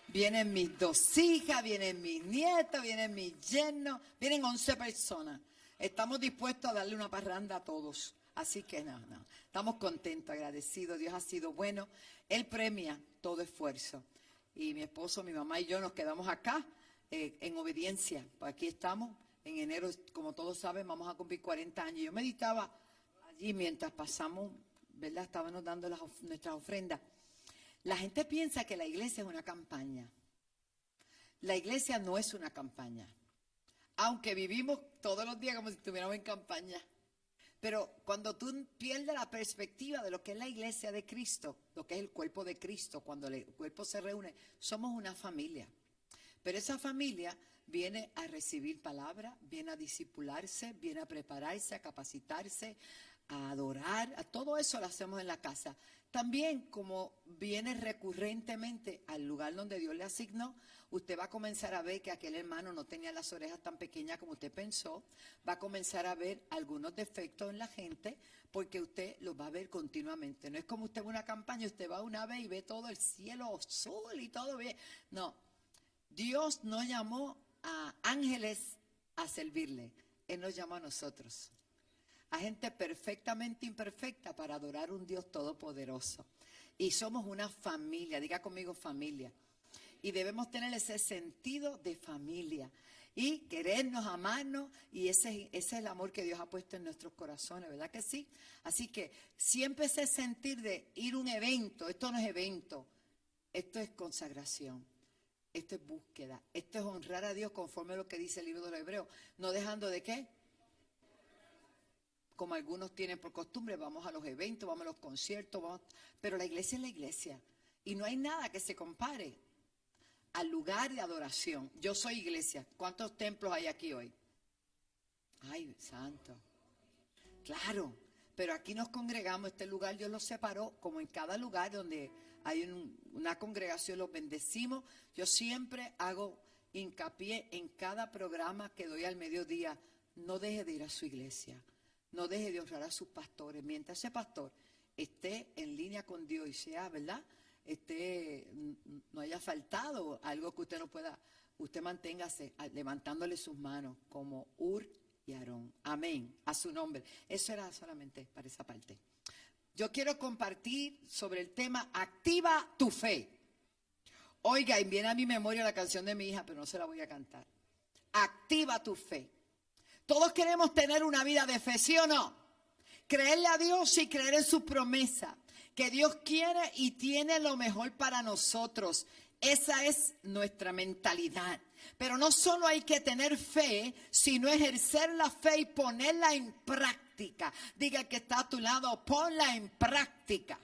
Vienen mis 2 hijas, vienen mis nietos, vienen mis yernos, vienen 11 personas. Estamos dispuestos a darle una parranda a todos. Así que no, estamos contentos, agradecidos. Dios ha sido bueno. Él premia todo esfuerzo. Y mi esposo, mi mamá y yo nos quedamos acá en obediencia. Pues aquí estamos. En enero, como todos saben, vamos a cumplir 40 años. Yo meditaba allí mientras pasamos, ¿verdad? Estábamos dando nuestras ofrendas. La gente piensa que la iglesia es una campaña. La iglesia no es una campaña. Aunque vivimos todos los días como si estuviéramos en campaña. Pero cuando tú pierdes la perspectiva de lo que es la iglesia de Cristo, lo que es el cuerpo de Cristo, cuando el cuerpo se reúne, somos una familia. Pero esa familia viene a recibir palabra, viene a discipularse, viene a prepararse, a capacitarse, a adorar, a todo eso lo hacemos en la casa. También, como viene recurrentemente al lugar donde Dios le asignó, usted va a comenzar a ver que aquel hermano no tenía las orejas tan pequeñas como usted pensó, va a comenzar a ver algunos defectos en la gente, porque usted los va a ver continuamente. No es como usted va a una campaña, usted va una vez y ve todo el cielo azul y todo bien. No, Dios no llamó a ángeles a servirle, Él nos llamó a nosotros. A gente perfectamente imperfecta para adorar un Dios todopoderoso. Y somos una familia, diga conmigo familia. Y debemos tener ese sentido de familia. Y querernos, amarnos, y ese es el amor que Dios ha puesto en nuestros corazones, ¿verdad que sí? Así que siempre ese sentir de ir a un evento, esto no es evento, esto es consagración. Esto es búsqueda, esto es honrar a Dios conforme a lo que dice el libro de los Hebreos. No dejando de qué. Como algunos tienen por costumbre, vamos a los eventos, vamos a los conciertos, pero la iglesia es la iglesia. Y no hay nada que se compare al lugar de adoración. Yo soy iglesia. ¿Cuántos templos hay aquí hoy? Ay, santo. Claro, pero aquí nos congregamos, este lugar Dios lo separó, como en cada lugar donde hay una congregación, los bendecimos. Yo siempre hago hincapié en cada programa que doy al mediodía. No deje de ir a su iglesia. No deje de honrar a sus pastores. Mientras ese pastor esté en línea con Dios y sea, ¿verdad?, no haya faltado algo que usted no pueda, usted manténgase levantándole sus manos como Ur y Aarón. Amén. A su nombre. Eso era solamente para esa parte. Yo quiero compartir sobre el tema Activa tu fe. Oiga, y viene a mi memoria la canción de mi hija, pero no se la voy a cantar. Activa tu fe. Todos queremos tener una vida de fe, ¿sí o no? Creerle a Dios y creer en su promesa. Que Dios quiere y tiene lo mejor para nosotros. Esa es nuestra mentalidad. Pero no solo hay que tener fe, sino ejercer la fe y ponerla en práctica. Diga el que está a tu lado, ponla en práctica.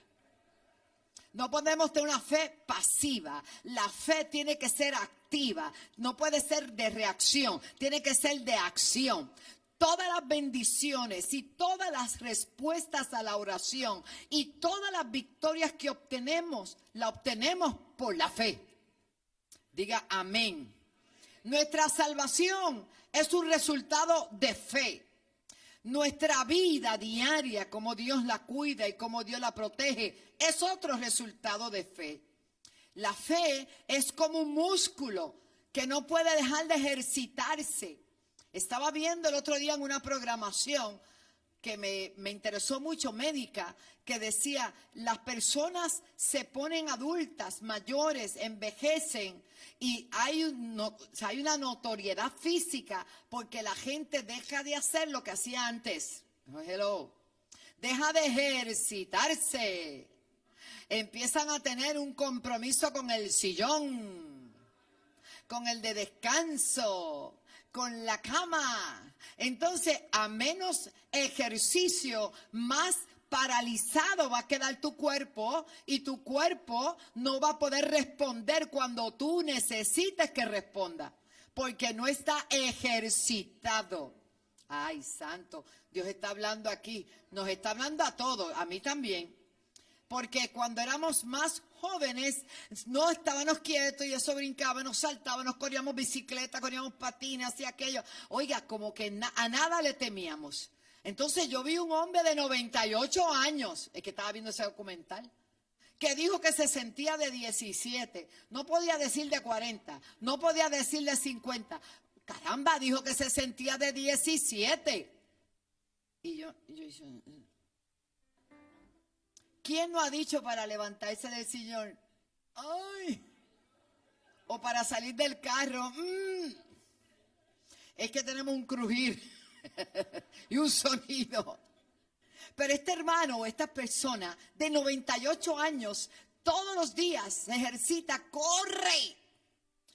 No podemos tener una fe pasiva. La fe tiene que ser activa. No puede ser de reacción. Tiene que ser de acción. Todas las bendiciones y todas las respuestas a la oración y todas las victorias que obtenemos, la obtenemos por la fe. Diga amén. Nuestra salvación es un resultado de fe. Nuestra vida diaria, como Dios la cuida y como Dios la protege, es otro resultado de fe. La fe es como un músculo que no puede dejar de ejercitarse. Estaba viendo el otro día en una programación que me interesó mucho, médica, que decía, las personas se ponen adultas, mayores, envejecen y hay una notoriedad física porque la gente deja de hacer lo que hacía antes. Hello. Deja de ejercitarse. Empiezan a tener un compromiso con el sillón, con el de descanso, con la cama. Entonces, a menos ejercicio, más paralizado va a quedar tu cuerpo y tu cuerpo no va a poder responder cuando tú necesites que responda, porque no está ejercitado. Ay, santo, Dios está hablando aquí, nos está hablando a todos, a mí también. Porque cuando éramos más jóvenes, no estábamos quietos y eso brincábamos, saltábamos, corríamos bicicleta, corríamos patines, hacía aquello. Oiga, como que a nada le temíamos. Entonces yo vi un hombre de 98 años, es que estaba viendo ese documental, que dijo que se sentía de 17. No podía decir de 40, no podía decir de 50. Caramba, dijo que se sentía de 17. Y yo dije, ¿quién no ha dicho para levantarse del sillón? ¡Ay! O para salir del carro. Es que tenemos un crujir y un sonido. Pero este hermano o esta persona de 98 años, todos los días se ejercita, corre.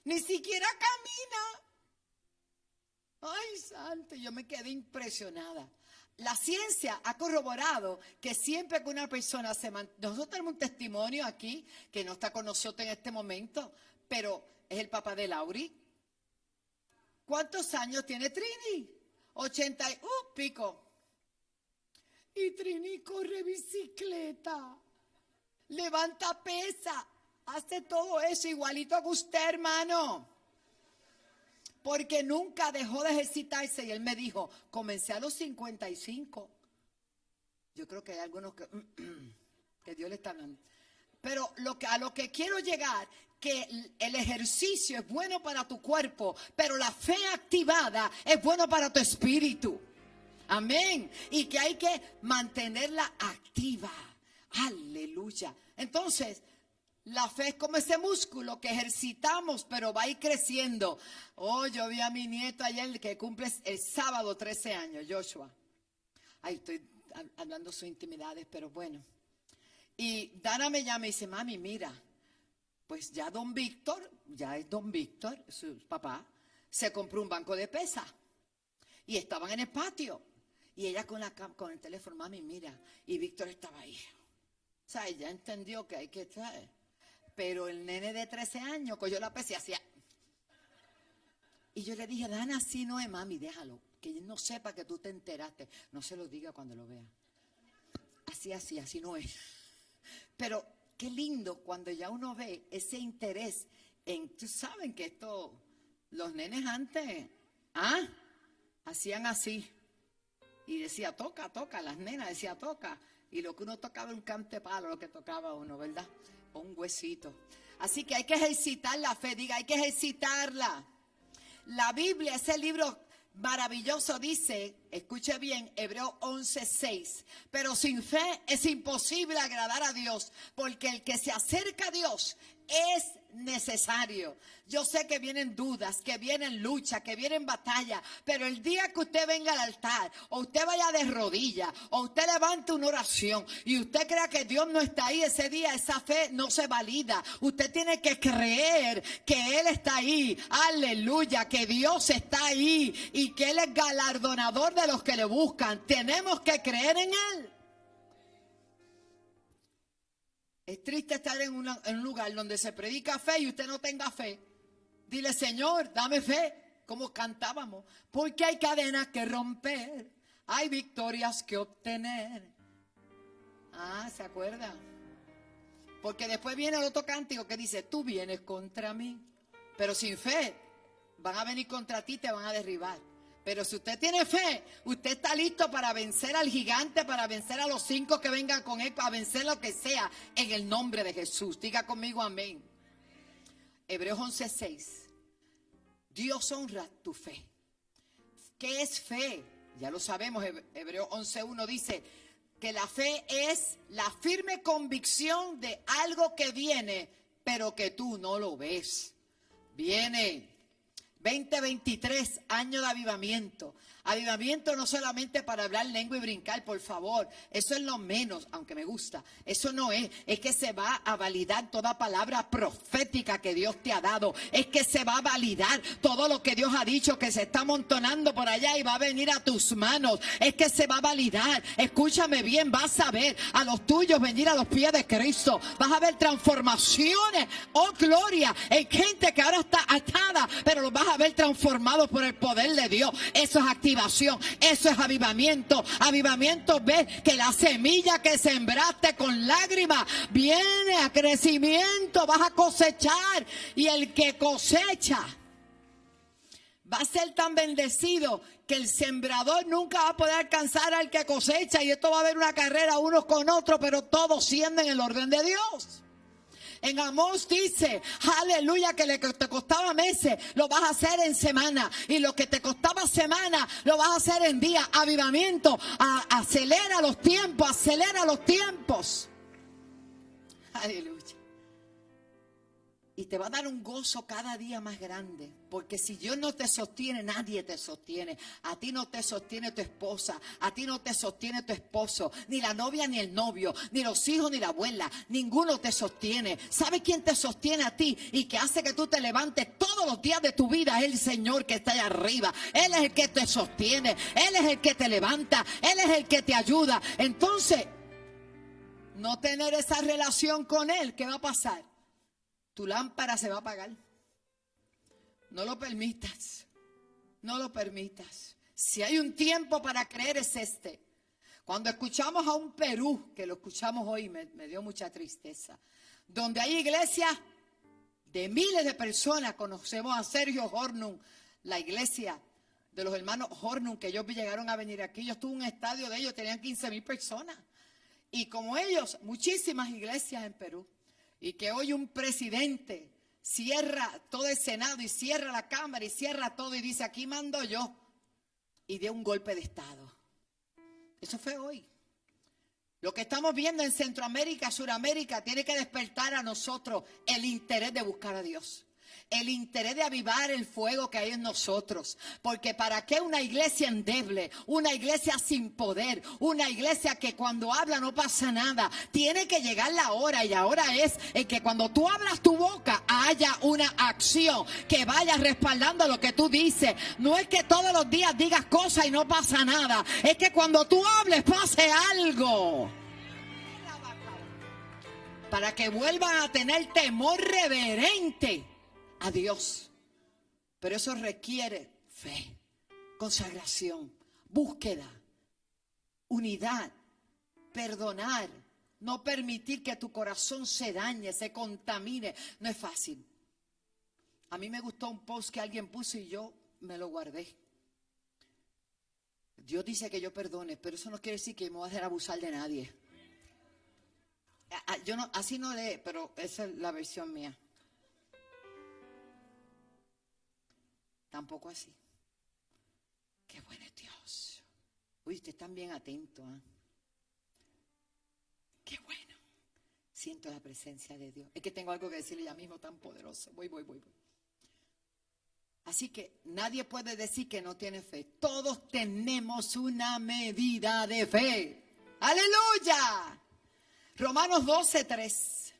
Ni siquiera camina. Ay, santo, yo me quedé impresionada. La ciencia ha corroborado que siempre que una persona nosotros tenemos un testimonio aquí, que no está con nosotros en este momento, pero es el papá de Lauri. ¿Cuántos años tiene Trini? 80 y pico. Y Trini corre bicicleta, levanta pesa, hace todo eso igualito a usted, hermano. Porque nunca dejó de ejercitarse. Y él me dijo, comencé a los 55. Yo creo que hay algunos que Dios le está hablando. Pero a lo que quiero llegar, que el ejercicio es bueno para tu cuerpo, pero la fe activada es bueno para tu espíritu. Amén. Y que hay que mantenerla activa. Aleluya. Entonces, la fe es como ese músculo que ejercitamos, pero va a ir creciendo. Oh, yo vi a mi nieto ayer que cumple el sábado 13 años, Joshua. Ay, estoy hablando sus intimidades, pero bueno. Y Dana me llama y dice, mami, mira, pues ya don Víctor, su papá, se compró un banco de pesa. Y estaban en el patio. Y ella con el teléfono, mami, mira. Y Víctor estaba ahí. O sea, ella entendió que hay que traer. Pero el nene de 13 años cogió la pesa y hacía. Y yo le dije, Dana, así no es, mami, déjalo. Que él no sepa que tú te enteraste. No se lo diga cuando lo vea. Así no es. Pero qué lindo cuando ya uno ve ese interés en, tú saben que los nenes antes, hacían así. Y decía, toca, las nenas decía, toca. Y lo que uno tocaba era un cantepalo, lo que tocaba uno, ¿verdad? O un huesito. Así que hay que ejercitar la fe, diga, hay que ejercitarla. La Biblia, ese libro maravilloso dice, escuche bien, Hebreos 11:6, pero sin fe es imposible agradar a Dios, porque el que se acerca a Dios es necesario. Yo sé que vienen dudas, que vienen luchas, que vienen batallas, pero el día que usted venga al altar, o usted vaya de rodillas, o usted levante una oración, y usted crea que Dios no está ahí, ese día esa fe no se valida. Usted tiene que creer que Él está ahí, aleluya, que Dios está ahí, y que Él es galardonador de los que le buscan. Tenemos que creer en Él. Es triste estar en un lugar donde se predica fe y usted no tenga fe. Dile, Señor, dame fe, como cantábamos, porque hay cadenas que romper, hay victorias que obtener. ¿Se acuerda? Porque después viene el otro cántico que dice, tú vienes contra mí, pero sin fe van a venir contra ti y te van a derribar. Pero si usted tiene fe, usted está listo para vencer al gigante, para vencer a los 5 que vengan con él, para vencer lo que sea, en el nombre de Jesús. Diga conmigo amén. Hebreos 11:6. Dios honra tu fe. ¿Qué es fe? Ya lo sabemos, Hebreos 11:1 dice que la fe es la firme convicción de algo que viene, pero que tú no lo ves. Viene 2023, año de avivamiento. Avivamiento no solamente para hablar lengua y brincar, por favor. Eso es lo menos, aunque me gusta. Eso no es. Es que se va a validar toda palabra profética que Dios te ha dado. Es que se va a validar todo lo que Dios ha dicho que se está amontonando por allá y va a venir a tus manos. Es que se va a validar. Escúchame bien, vas a ver a los tuyos venir a los pies de Cristo. Vas a ver transformaciones. Oh, gloria. En gente que ahora está atada, pero los vas a ver transformados por el poder de Dios. Eso es activación. Eso es avivamiento. Avivamiento, ves que la semilla que sembraste con lágrimas viene a crecimiento, vas a cosechar, y el que cosecha va a ser tan bendecido que el sembrador nunca va a poder alcanzar al que cosecha, y esto va a haber una carrera unos con otros, pero todos siendo en el orden de Dios. En Amós dice, aleluya, que lo que te costaba meses lo vas a hacer en semana, y lo que te costaba semana lo vas a hacer en día. Avivamiento, acelera los tiempos, acelera los tiempos. Aleluya. Y te va a dar un gozo cada día más grande. Porque si Dios no te sostiene, nadie te sostiene. A ti no te sostiene tu esposa. A ti no te sostiene tu esposo. Ni la novia ni el novio. Ni los hijos ni la abuela. Ninguno te sostiene. ¿Sabes quién te sostiene a ti? Y que hace que tú te levantes todos los días de tu vida. Es el Señor que está allá arriba. Él es el que te sostiene. Él es el que te levanta. Él es el que te ayuda. Entonces, no tener esa relación con Él, ¿qué va a pasar? Tu lámpara se va a apagar. No lo permitas. No lo permitas. Si hay un tiempo para creer, es este. Cuando escuchamos a un Perú, que lo escuchamos hoy, me dio mucha tristeza, donde hay iglesias de miles de personas. Conocemos a Sergio Hornung, la iglesia de los hermanos Hornung, que ellos llegaron a venir aquí. Yo estuve en un estadio de ellos, tenían 15,000 personas. Y como ellos, muchísimas iglesias en Perú. Y que hoy un presidente cierra todo el Senado y cierra la Cámara y cierra todo y dice, aquí mando yo. Y dio un golpe de Estado. Eso fue hoy. Lo que estamos viendo en Centroamérica, Suramérica, tiene que despertar a nosotros el interés de buscar a Dios. El interés de avivar el fuego que hay en nosotros. Porque ¿para qué una iglesia endeble? Una iglesia sin poder. Una iglesia que cuando habla no pasa nada. Tiene que llegar la hora. Y ahora es en que cuando tú abras tu boca haya una acción que vaya respaldando lo que tú dices. No es que todos los días digas cosas y no pasa nada. Es que cuando tú hables pase algo. Para que vuelvan a tener temor reverente a Dios. Pero eso requiere fe, consagración, búsqueda, unidad, perdonar, no permitir que tu corazón se dañe, se contamine. No es fácil. A mí me gustó un post que alguien puso y yo me lo guardé. Dios dice que yo perdone, pero eso no quiere decir que me voy a dejar abusar de nadie. Yo no, así no lee, pero esa es la versión mía. Tampoco así. Qué bueno es Dios. Uy, ustedes están bien atentos. Qué bueno. Siento la presencia de Dios. Es que tengo algo que decirle ya mismo tan poderoso. Voy. Así que nadie puede decir que no tiene fe. Todos tenemos una medida de fe. ¡Aleluya! Romanos 12:3.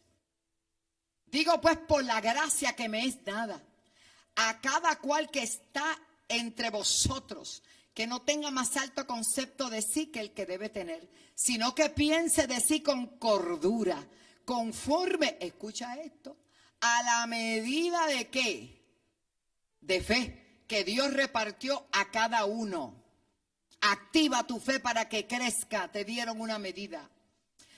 Digo pues por la gracia que me es dada, a cada cual que está entre vosotros, que no tenga más alto concepto de sí que el que debe tener, sino que piense de sí con cordura, conforme, escucha esto, a la medida de ¿qué? De fe que Dios repartió a cada uno. Activa tu fe para que crezca. Te dieron una medida.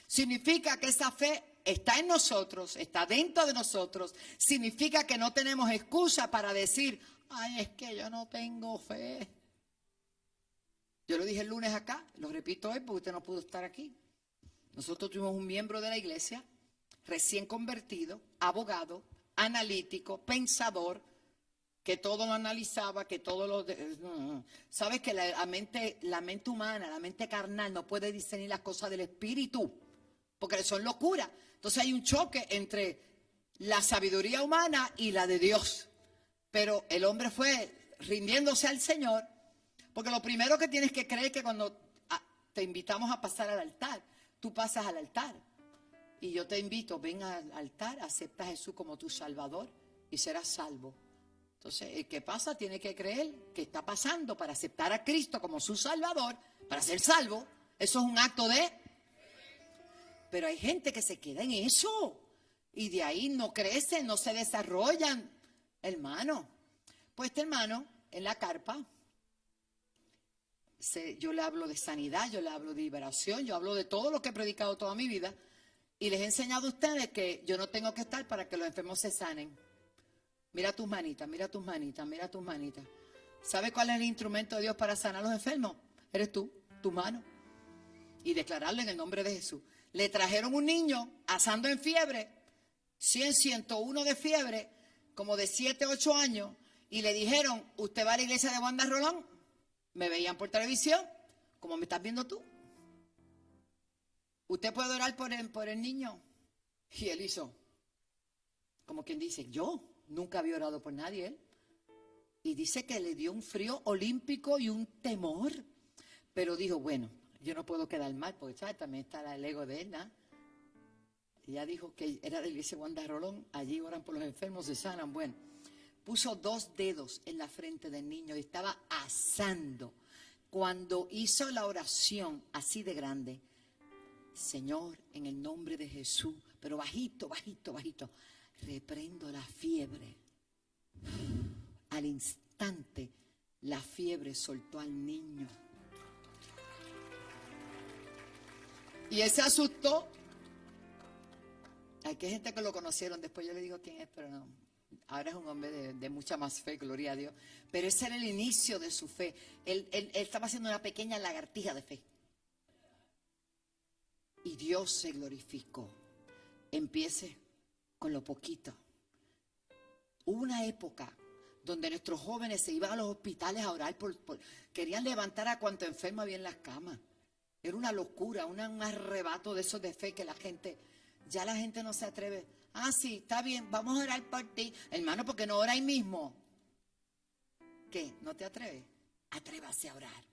Significa que esa fe está en nosotros, está dentro de nosotros. Significa que no tenemos excusa para decir, ay, es que yo no tengo fe. Yo lo dije el lunes acá, lo repito hoy porque usted no pudo estar aquí. Nosotros tuvimos un miembro de la iglesia, recién convertido, abogado, analítico, pensador, que todo lo analizaba, que todo lo... Sabes que la mente humana, la mente carnal no puede discernir las cosas del espíritu, porque son locura. Entonces hay un choque entre la sabiduría humana y la de Dios. Pero el hombre fue rindiéndose al Señor Porque lo primero que tienes que creer es que cuando te invitamos a pasar al altar, tú pasas al altar. Y yo te invito, ven al altar, acepta a Jesús como tu Salvador y serás salvo. Entonces, el que pasa tiene que creer que está pasando para aceptar a Cristo como su Salvador, para ser salvo. Eso es un acto de... Pero hay gente que se queda en eso y de ahí no crecen, no se desarrollan. Hermano, pues este hermano en la carpa, yo le hablo de sanidad, yo le hablo de liberación, yo hablo de todo lo que he predicado toda mi vida y les he enseñado a ustedes que yo no tengo que estar para que los enfermos se sanen. Mira tus manitas, mira tus manitas, mira tus manitas. ¿Sabes cuál es el instrumento de Dios para sanar a los enfermos? Eres tú, tus manos. Y declararlo en el nombre de Jesús. Le trajeron un niño asando en fiebre, 100, 101 de fiebre, como de 7, 8 años, y le dijeron, ¿usted va a la iglesia de Wanda Rolón? Me veían por televisión, como me estás viendo tú. ¿Usted puede orar por el niño? Y él hizo, como quien dice, yo nunca había orado por nadie, él. Y dice que le dio un frío olímpico y un temor. Pero dijo, bueno, yo no puedo quedar mal, porque ¿sabes? También está el ego de él, ¿no? Y ya dijo que era de la iglesia Wanda Rolón, allí oran por los enfermos, se sanan. Bueno, puso 2 dedos en la frente del niño y estaba asando. Cuando hizo la oración así de grande, Señor, en el nombre de Jesús, pero bajito, bajito, bajito, reprendo la fiebre. Al instante, la fiebre soltó al niño. Y él se asustó. Hay que gente que lo conocieron, después yo le digo quién es, pero no. Ahora es un hombre de mucha más fe, gloria a Dios. Pero ese era el inicio de su fe. Él estaba haciendo una pequeña lagartija de fe. Y Dios se glorificó. Empiece con lo poquito. Hubo una época donde nuestros jóvenes se iban a los hospitales a orar querían levantar a cuanto enfermo había en las camas. Era una locura, un arrebato de esos de fe que la gente no se atreve. Ah, sí, está bien, vamos a orar por ti. Hermano, ¿por qué no ora ahí mismo? ¿Qué? ¿No te atreves? Atrévase a orar,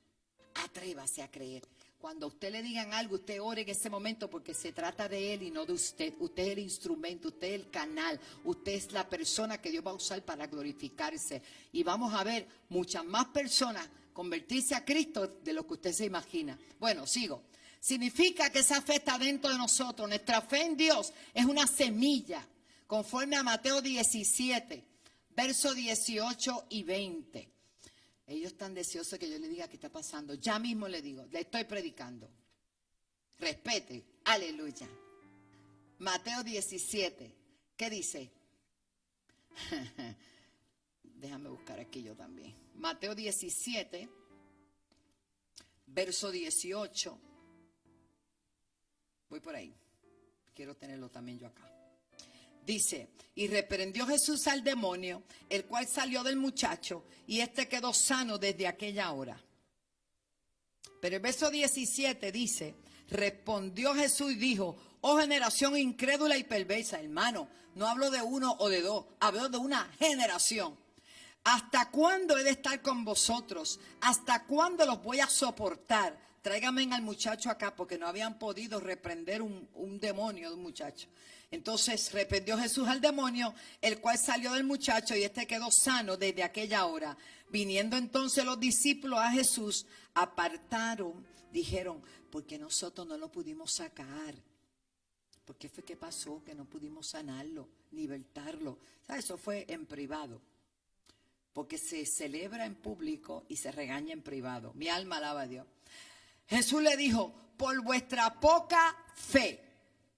atrévase a creer. Cuando a usted le digan algo, usted ore en ese momento porque se trata de él y no de usted. Usted es el instrumento, usted es el canal, usted es la persona que Dios va a usar para glorificarse. Y vamos a ver muchas más personas convertirse a Cristo de lo que usted se imagina. Bueno, sigo. Significa que esa fe está dentro de nosotros. Nuestra fe en Dios es una semilla, conforme a Mateo 17, versos 18 y 20. Ellos están deseosos que yo les diga qué está pasando. Ya mismo le digo, le estoy predicando. Respete, aleluya. Mateo 17, ¿qué dice? Déjame buscar aquí yo también. Mateo 17, verso 18. Voy por ahí. Quiero tenerlo también yo acá. Dice, y reprendió Jesús al demonio, el cual salió del muchacho, y éste quedó sano desde aquella hora. Pero el verso 17 dice, respondió Jesús y dijo, oh generación incrédula y perversa. Hermano, no hablo de uno o de dos, hablo de una generación. ¿Hasta cuándo he de estar con vosotros? ¿Hasta cuándo los voy a soportar? Tráigame al muchacho acá, porque no habían podido reprender un demonio de un muchacho. Entonces reprendió Jesús al demonio, el cual salió del muchacho y este quedó sano desde aquella hora. Viniendo entonces los discípulos a Jesús, apartaron, dijeron, porque nosotros no lo pudimos sacar. ¿Por qué fue que pasó que no pudimos sanarlo, libertarlo? ¿Sabes? Eso fue en privado. Porque se celebra en público y se regaña en privado. Mi alma alaba a Dios. Jesús le dijo, por vuestra poca fe,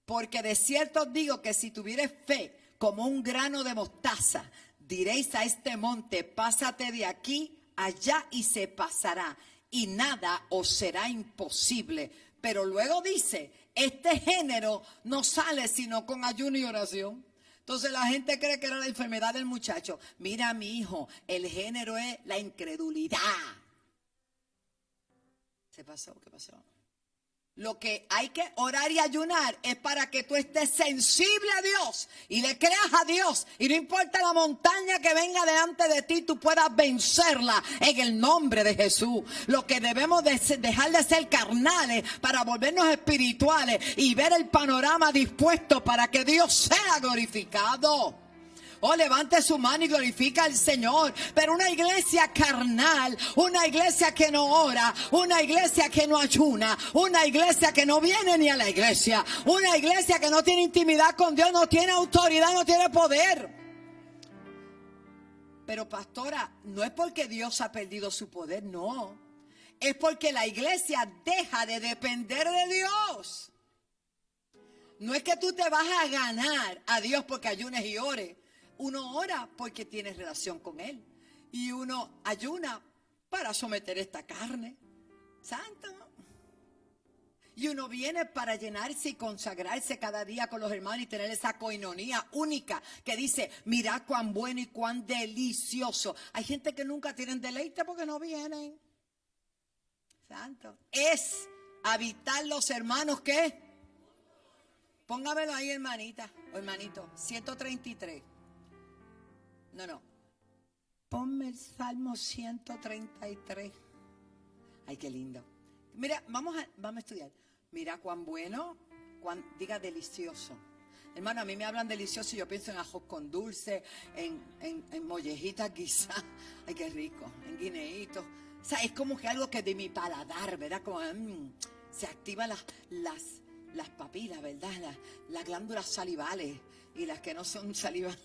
porque de cierto os digo que si tuviereis fe como un grano de mostaza, diréis a este monte, pásate de aquí allá y se pasará, y nada os será imposible. Pero luego dice, este género no sale sino con ayuno y oración. Entonces la gente cree que era la enfermedad del muchacho. Mira, mi hijo, el género es la incredulidad. ¿Se pasó? ¿Qué pasó? Lo que hay que orar y ayunar es para que tú estés sensible a Dios y le creas a Dios. Y no importa la montaña que venga delante de ti, tú puedas vencerla en el nombre de Jesús. Lo que debemos dejar de ser carnales para volvernos espirituales y ver el panorama dispuesto para que Dios sea glorificado. Oh, levante su mano y glorifica al Señor. Pero una iglesia carnal, una iglesia que no ora, una iglesia que no ayuna, una iglesia que no viene ni a la iglesia, una iglesia que no tiene intimidad con Dios, no tiene autoridad, no tiene poder. Pero pastora, no es porque Dios ha perdido su poder, no. Es porque la iglesia deja de depender de Dios. No es que tú te vas a ganar a Dios porque ayunes y ores. Uno ora porque tiene relación con Él. Y uno ayuna para someter esta carne. Santo. Y uno viene para llenarse y consagrarse cada día con los hermanos y tener esa coinonía única que dice, mirad cuán bueno y cuán delicioso. Hay gente que nunca tienen deleite porque no vienen. Santo. Es habitar los hermanos que... Póngamelo ahí, hermanita o hermanito. 133. No. Ponme el Salmo 133. Ay, qué lindo. Mira, vamos a estudiar. Mira cuán bueno, diga delicioso. Hermano, a mí me hablan delicioso y yo pienso en ajos con dulce, en mollejitas guisadas. Ay, qué rico. En guineitos. O sea, es como que algo que de mi paladar, ¿verdad? Como se activan las papilas, ¿verdad? Las glándulas salivales y las que no son salivales.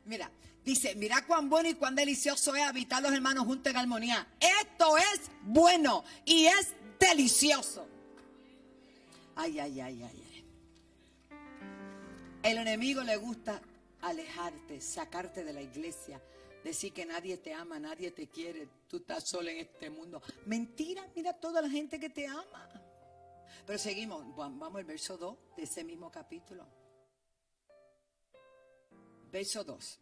Mira, dice, mira cuán bueno y cuán delicioso es habitar los hermanos juntos en armonía. Esto es bueno y es delicioso. Ay. El enemigo le gusta alejarte, sacarte de la iglesia, decir que nadie te ama, nadie te quiere, tú estás solo en este mundo. Mentira, mira toda la gente que te ama. Pero seguimos, vamos al verso 2 de ese mismo capítulo. Verso 2.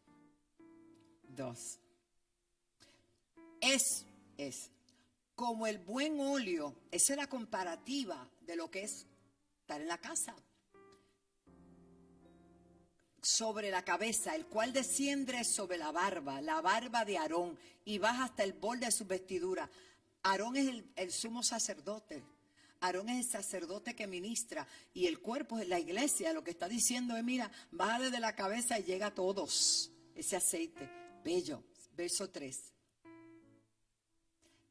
Es como el buen óleo. Esa es la comparativa de lo que es estar en la casa. Sobre la cabeza, el cual desciende sobre la barba de Aarón, y baja hasta el borde de su vestidura. Aarón es el sumo sacerdote. Aarón es el sacerdote que ministra y el cuerpo es la iglesia. Lo que está diciendo es, mira, baja desde la cabeza y llega a todos ese aceite bello. Verso 3.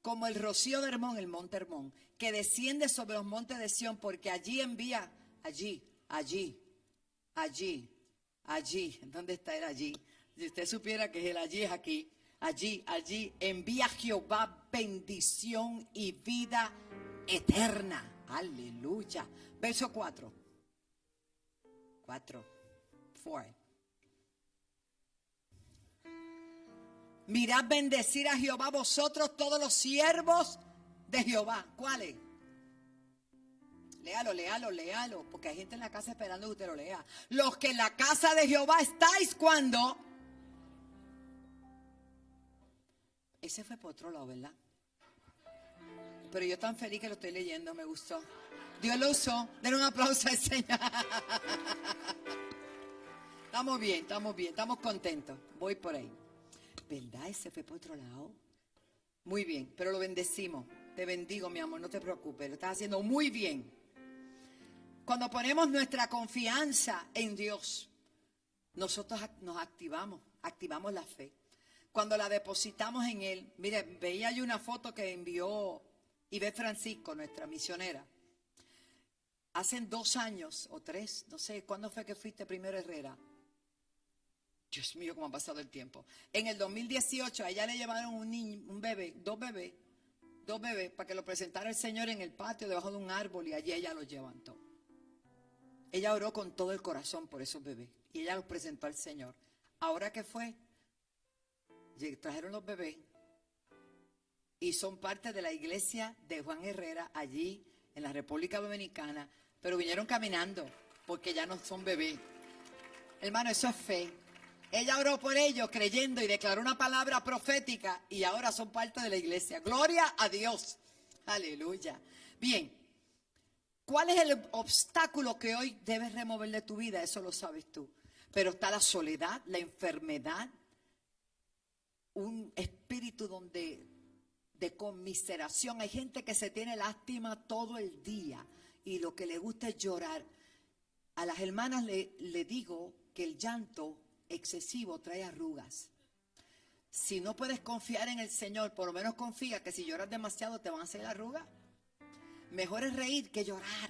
Como el rocío de Hermón, el monte Hermón, que desciende sobre los montes de Sión, porque allí envía, allí. ¿Dónde está el allí? Si usted supiera que el allí es aquí. Allí envía Jehová bendición y vida eterna. Aleluya. Verso 4. Mirad bendecir a Jehová vosotros todos los siervos de Jehová. ¿Cuáles? Léalo, porque hay gente en la casa esperando que usted lo lea. Los que en la casa de Jehová estáis cuando... Ese fue por otro lado, ¿verdad? Pero yo tan feliz que lo estoy leyendo, me gustó. Dios lo usó. Den un aplauso al Señor. Estamos bien, estamos contentos. Voy por ahí. ¿Verdad? Ese fue por otro lado. Muy bien, pero lo bendecimos. Te bendigo, mi amor, no te preocupes. Lo estás haciendo muy bien. Cuando ponemos nuestra confianza en Dios, nosotros nos activamos la fe. Cuando la depositamos en Él. Mire, veía yo una foto que envió Ibe Francisco, nuestra misionera. Hace 2 años o 3, no sé, ¿cuándo fue que fuiste primero Herrera? Dios mío, cómo ha pasado el tiempo. En el 2018 a ella le llevaron dos bebés, para que lo presentara el Señor en el patio debajo de un árbol y allí ella los levantó. Ella oró con todo el corazón por esos bebés y ella los presentó al Señor. Ahora que fue, trajeron los bebés y son parte de la iglesia de Juan Herrera allí en la República Dominicana, pero vinieron caminando porque ya no son bebés. Hermano, eso es fe. Ella oró por ellos creyendo y declaró una palabra profética y ahora son parte de la iglesia. Gloria a Dios. Aleluya. Bien, ¿Cuál es el obstáculo que hoy debes remover de tu vida? Eso lo sabes tú. Pero está la soledad, la enfermedad, un espíritu de conmiseración. Hay gente que se tiene lástima todo el día y lo que le gusta es llorar. A las hermanas le digo que el llanto excesivo trae arrugas. Si no puedes confiar en el Señor, por lo menos confía que si lloras demasiado te van a hacer arrugas. Mejor es reír que llorar.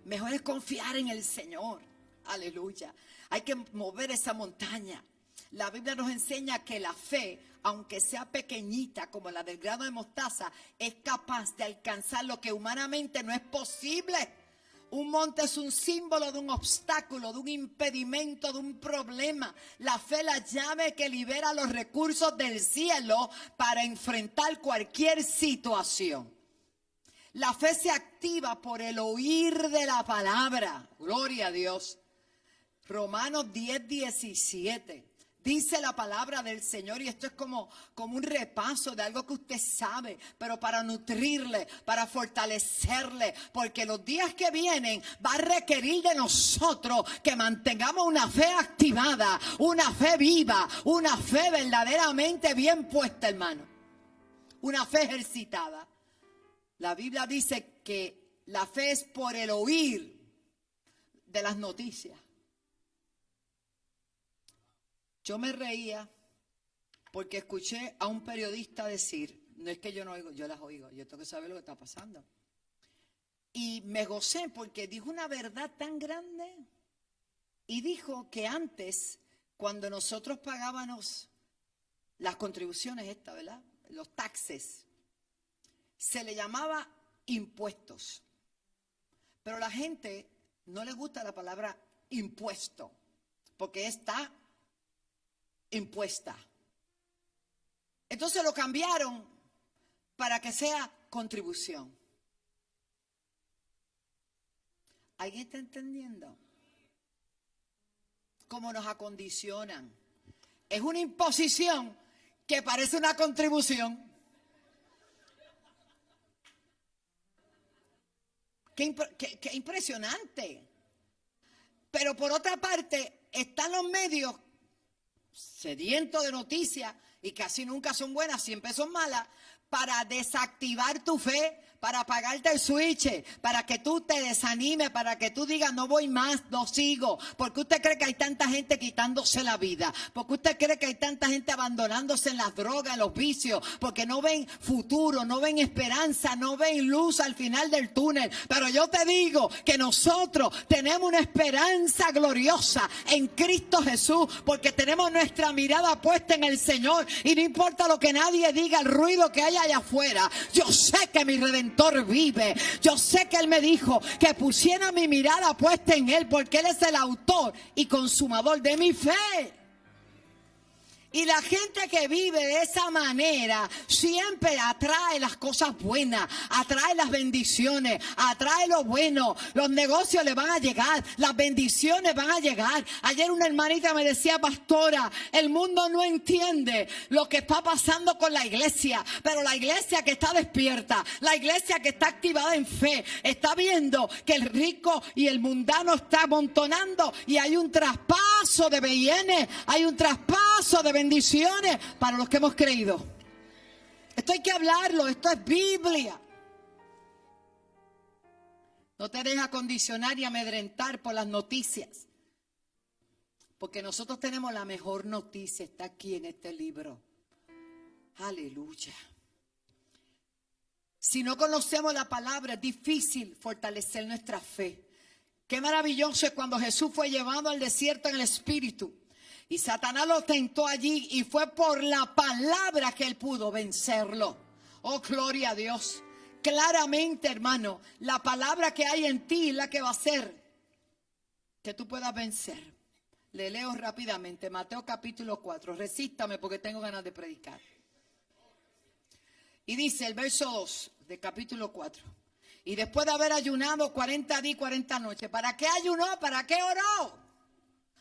Mejor es confiar en el Señor. Aleluya. Hay que mover esa montaña. La Biblia nos enseña que la fe, aunque sea pequeñita como la del grano de mostaza, es capaz de alcanzar lo que humanamente no es posible. Un monte es un símbolo de un obstáculo, de un impedimento, de un problema. La fe es la llave que libera los recursos del cielo para enfrentar cualquier situación. La fe se activa por el oír de la palabra. Gloria a Dios. Romanos 10:17. Dice la palabra del Señor, y esto es como un repaso de algo que usted sabe, pero para nutrirle, para fortalecerle, porque los días que vienen va a requerir de nosotros que mantengamos una fe activada, una fe viva, una fe verdaderamente bien puesta, hermano, una fe ejercitada. La Biblia dice que la fe es por el oír de las noticias. Yo me reía porque escuché a un periodista decir, no es que yo no oigo, yo las oigo, yo tengo que saber lo que está pasando. Y me gocé porque dijo una verdad tan grande y dijo que antes, cuando nosotros pagábamos las contribuciones estas, ¿verdad? Los taxes, se le llamaba impuestos. Pero a la gente no le gusta la palabra impuesto porque está impuesta. Entonces lo cambiaron para que sea contribución. ¿Alguien está entendiendo? Cómo nos acondicionan. Es una imposición que parece una contribución. Qué impresionante. Pero por otra parte, están los medios sedientos de noticias y casi nunca son buenas, siempre son malas, para desactivar tu fe, para apagarte el switch, para que tú te desanimes, para que tú digas no voy más, no sigo. Porque usted cree que hay tanta gente quitándose la vida, porque usted cree que hay tanta gente abandonándose en las drogas, en los vicios, porque no ven futuro, no ven esperanza, no ven luz al final del túnel. Pero yo te digo que nosotros tenemos una esperanza gloriosa en Cristo Jesús, porque tenemos nuestra mirada puesta en el Señor y no importa lo que nadie diga, el ruido que haya allá afuera, yo sé que mi Redentor vive. Yo sé que Él me dijo que pusiera mi mirada puesta en Él, porque Él es el autor y consumador de mi fe. Y la gente que vive de esa manera siempre atrae las cosas buenas, atrae las bendiciones, atrae lo bueno. Los negocios le van a llegar, las bendiciones van a llegar. Ayer una hermanita me decía, pastora, el mundo no entiende lo que está pasando con la iglesia, pero la iglesia que está despierta, la iglesia que está activada en fe, está viendo que el rico y el mundano está amontonando y hay un traspaso de bienes, hay un traspaso de bendiciones para los que hemos creído. Esto hay que hablarlo, esto es Biblia. No te dejes condicionar y amedrentar por las noticias, porque nosotros tenemos la mejor noticia, está aquí en este libro. Aleluya. Si no conocemos la palabra, es difícil fortalecer nuestra fe. Qué maravilloso es cuando Jesús fue llevado al desierto en el Espíritu. Y Satanás lo tentó allí y fue por la palabra que él pudo vencerlo. Oh, gloria a Dios. Claramente, hermano, la palabra que hay en ti es la que va a hacer que tú puedas vencer. Le leo rápidamente Mateo capítulo 4. Resístame porque tengo ganas de predicar. Y dice el verso 2 de capítulo 4. Y después de haber ayunado 40 días y 40 noches. ¿Para qué ayunó? ¿Para qué oró?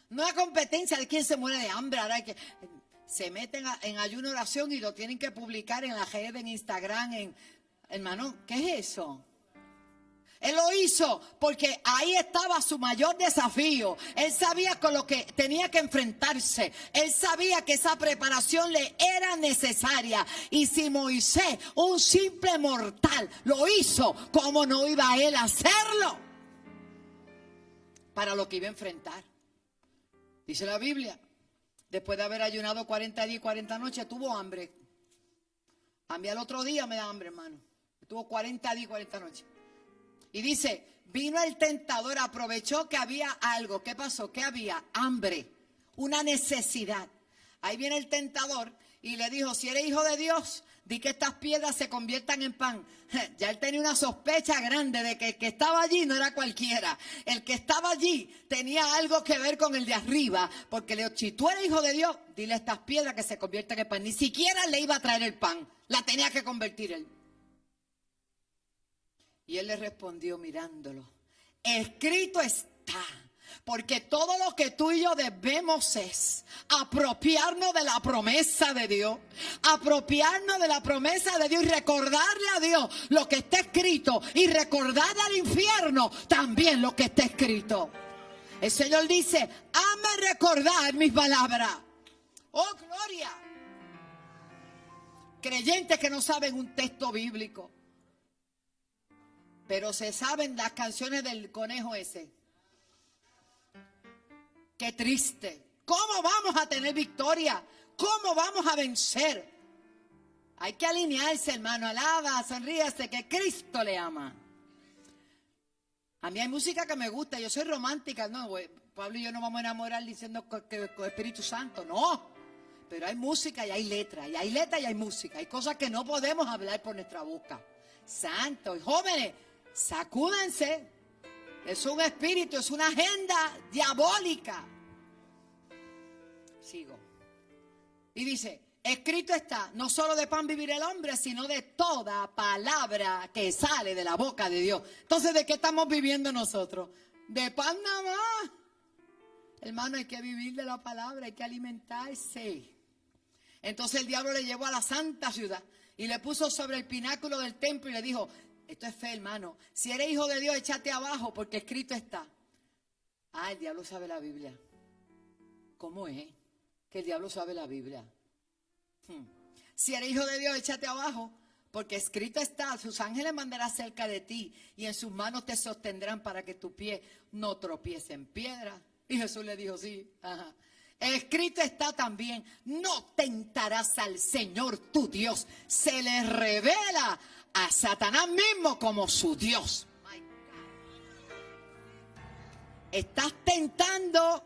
No hay competencia de quién se muere de hambre. Ahora hay que se meten en ayuno oración y lo tienen que publicar en la red, en Instagram, hermano, ¿qué es eso? Él lo hizo porque ahí estaba su mayor desafío. Él sabía con lo que tenía que enfrentarse. Él sabía que esa preparación le era necesaria. Y si Moisés, un simple mortal, lo hizo, ¿cómo no iba él a hacerlo? Para lo que iba a enfrentar. Dice la Biblia, después de haber ayunado 40 días y 40 noches, tuvo hambre. A mí al otro día me da hambre, hermano. Tuvo 40 días y 40 noches. Y dice, vino el tentador, aprovechó que había algo. ¿Qué pasó? Que había hambre, una necesidad. Ahí viene el tentador y le dijo, si eres hijo de Dios, di que estas piedras se conviertan en pan. Ya él tenía una sospecha grande de que el que estaba allí no era cualquiera. El que estaba allí tenía algo que ver con el de arriba. Porque le dijo, si tú eres hijo de Dios, dile a estas piedras que se conviertan en pan. Ni siquiera le iba a traer el pan, la tenía que convertir él. Y él le respondió mirándolo, escrito está, porque todo lo que tú y yo debemos es apropiarnos de la promesa de Dios, apropiarnos de la promesa de Dios y recordarle a Dios lo que está escrito y recordarle al infierno también lo que está escrito. El Señor dice, hazme recordar mis palabras. Oh, gloria. Creyentes que no saben un texto bíblico, pero se saben las canciones del conejo ese. Qué triste. ¿Cómo vamos a tener victoria? ¿Cómo vamos a vencer? Hay que alinearse, hermano. Alaba, sonríase, que Cristo le ama. A mí hay música que me gusta. Yo soy romántica. No, Pablo y yo no vamos a enamorar diciendo que con Espíritu Santo. No. Pero hay música y hay letra. Y hay letra y hay música. Hay cosas que no podemos hablar por nuestra boca. Santo. Y jóvenes, sacúdense. Es un espíritu, es una agenda diabólica. Sigo. Y dice, escrito está, no solo de pan vivirá el hombre, sino de toda palabra que sale de la boca de Dios. Entonces, ¿de qué estamos viviendo nosotros? De pan nada más. Hermano, hay que vivir de la palabra, hay que alimentarse. Entonces el diablo le llevó a la santa ciudad y le puso sobre el pináculo del templo y le dijo, esto es fe, hermano. Si eres hijo de Dios, échate abajo porque escrito está. Ah, el diablo sabe la Biblia. ¿Cómo es? Que el diablo sabe la Biblia. Si eres hijo de Dios, échate abajo porque escrito está. Sus ángeles mandarán cerca de ti y en sus manos te sostendrán para que tu pie no tropiece en piedra. Y Jesús le dijo, sí, ajá. Escrito está también, no tentarás al Señor tu Dios. Se le revela a Satanás mismo como su Dios. Estás tentando,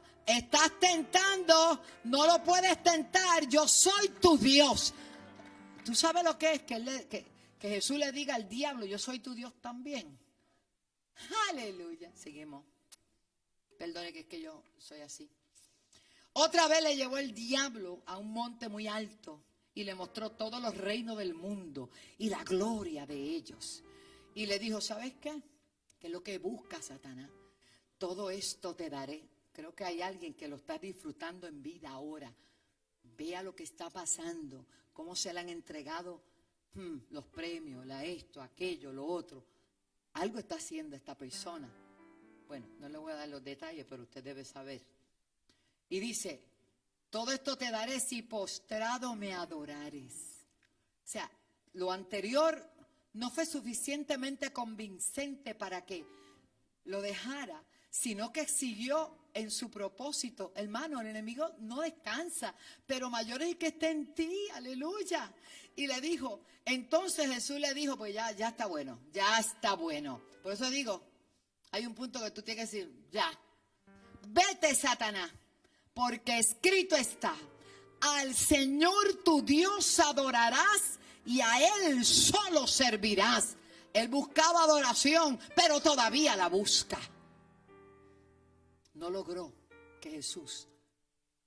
no lo puedes tentar, yo soy tu Dios. ¿Tú sabes lo que es? Que Jesús le diga al diablo, yo soy tu Dios también. Aleluya. Seguimos. Perdone que es que yo soy así. Otra vez le llevó el diablo a un monte muy alto y le mostró todos los reinos del mundo y la gloria de ellos. Y le dijo, ¿sabes qué? ¿Qué es lo que busca Satanás? Todo esto te daré. Creo que hay alguien que lo está disfrutando en vida ahora. Vea lo que está pasando, cómo se le han entregado los premios, esto, aquello, lo otro. Algo está haciendo esta persona. Bueno, no le voy a dar los detalles, pero usted debe saber. Y dice, todo esto te daré si postrado me adorares. O sea, lo anterior no fue suficientemente convincente para que lo dejara, sino que siguió en su propósito. Hermano, el enemigo no descansa, pero mayor es el que está en ti, aleluya. Y le dijo, entonces Jesús le dijo, pues ya está bueno, ya está bueno. Por eso digo, hay un punto que tú tienes que decir, ya, vete Satanás. Porque escrito está, al Señor tu Dios adorarás y a Él solo servirás. Él buscaba adoración, pero todavía la busca. No logró que Jesús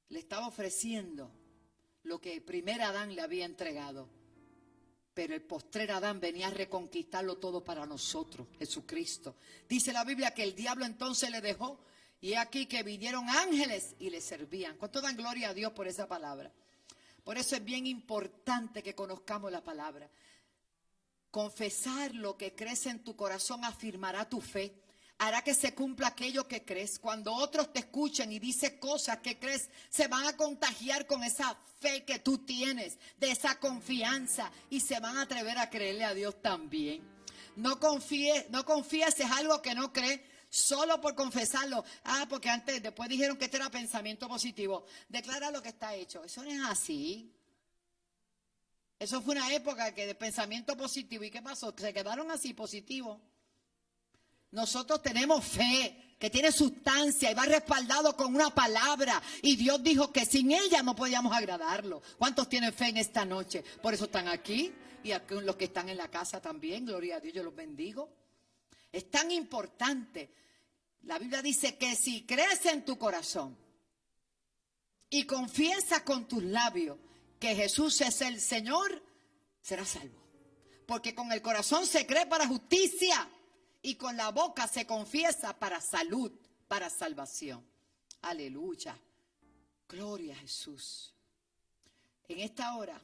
le estaba ofreciendo lo que el primer Adán le había entregado. Pero el postrer Adán venía a reconquistarlo todo para nosotros, Jesucristo. Dice la Biblia que el diablo entonces le dejó. Y aquí que vinieron ángeles y le servían. ¿Cuánto dan gloria a Dios por esa palabra? Por eso es bien importante que conozcamos la palabra. Confesar lo que crees en tu corazón afirmará tu fe. Hará que se cumpla aquello que crees. Cuando otros te escuchen y dices cosas que crees, se van a contagiar con esa fe que tú tienes, de esa confianza, y se van a atrever a creerle a Dios también. No confíes es algo que no crees solo por confesarlo. Porque después dijeron que este era pensamiento positivo. Declara lo que está hecho. Eso no es así. Eso fue una época que de pensamiento positivo. ¿Y qué pasó? Se quedaron así positivos. Nosotros tenemos fe que tiene sustancia y va respaldado con una palabra. Y Dios dijo que sin ella no podíamos agradarlo. ¿Cuántos tienen fe en esta noche? Por eso están aquí. Y aquí los que están en la casa también. Gloria a Dios, yo los bendigo. Es tan importante. La Biblia dice que si crees en tu corazón y confiesas con tus labios que Jesús es el Señor, serás salvo. Porque con el corazón se cree para justicia y con la boca se confiesa para salud, para salvación. Aleluya. Gloria a Jesús. En esta hora,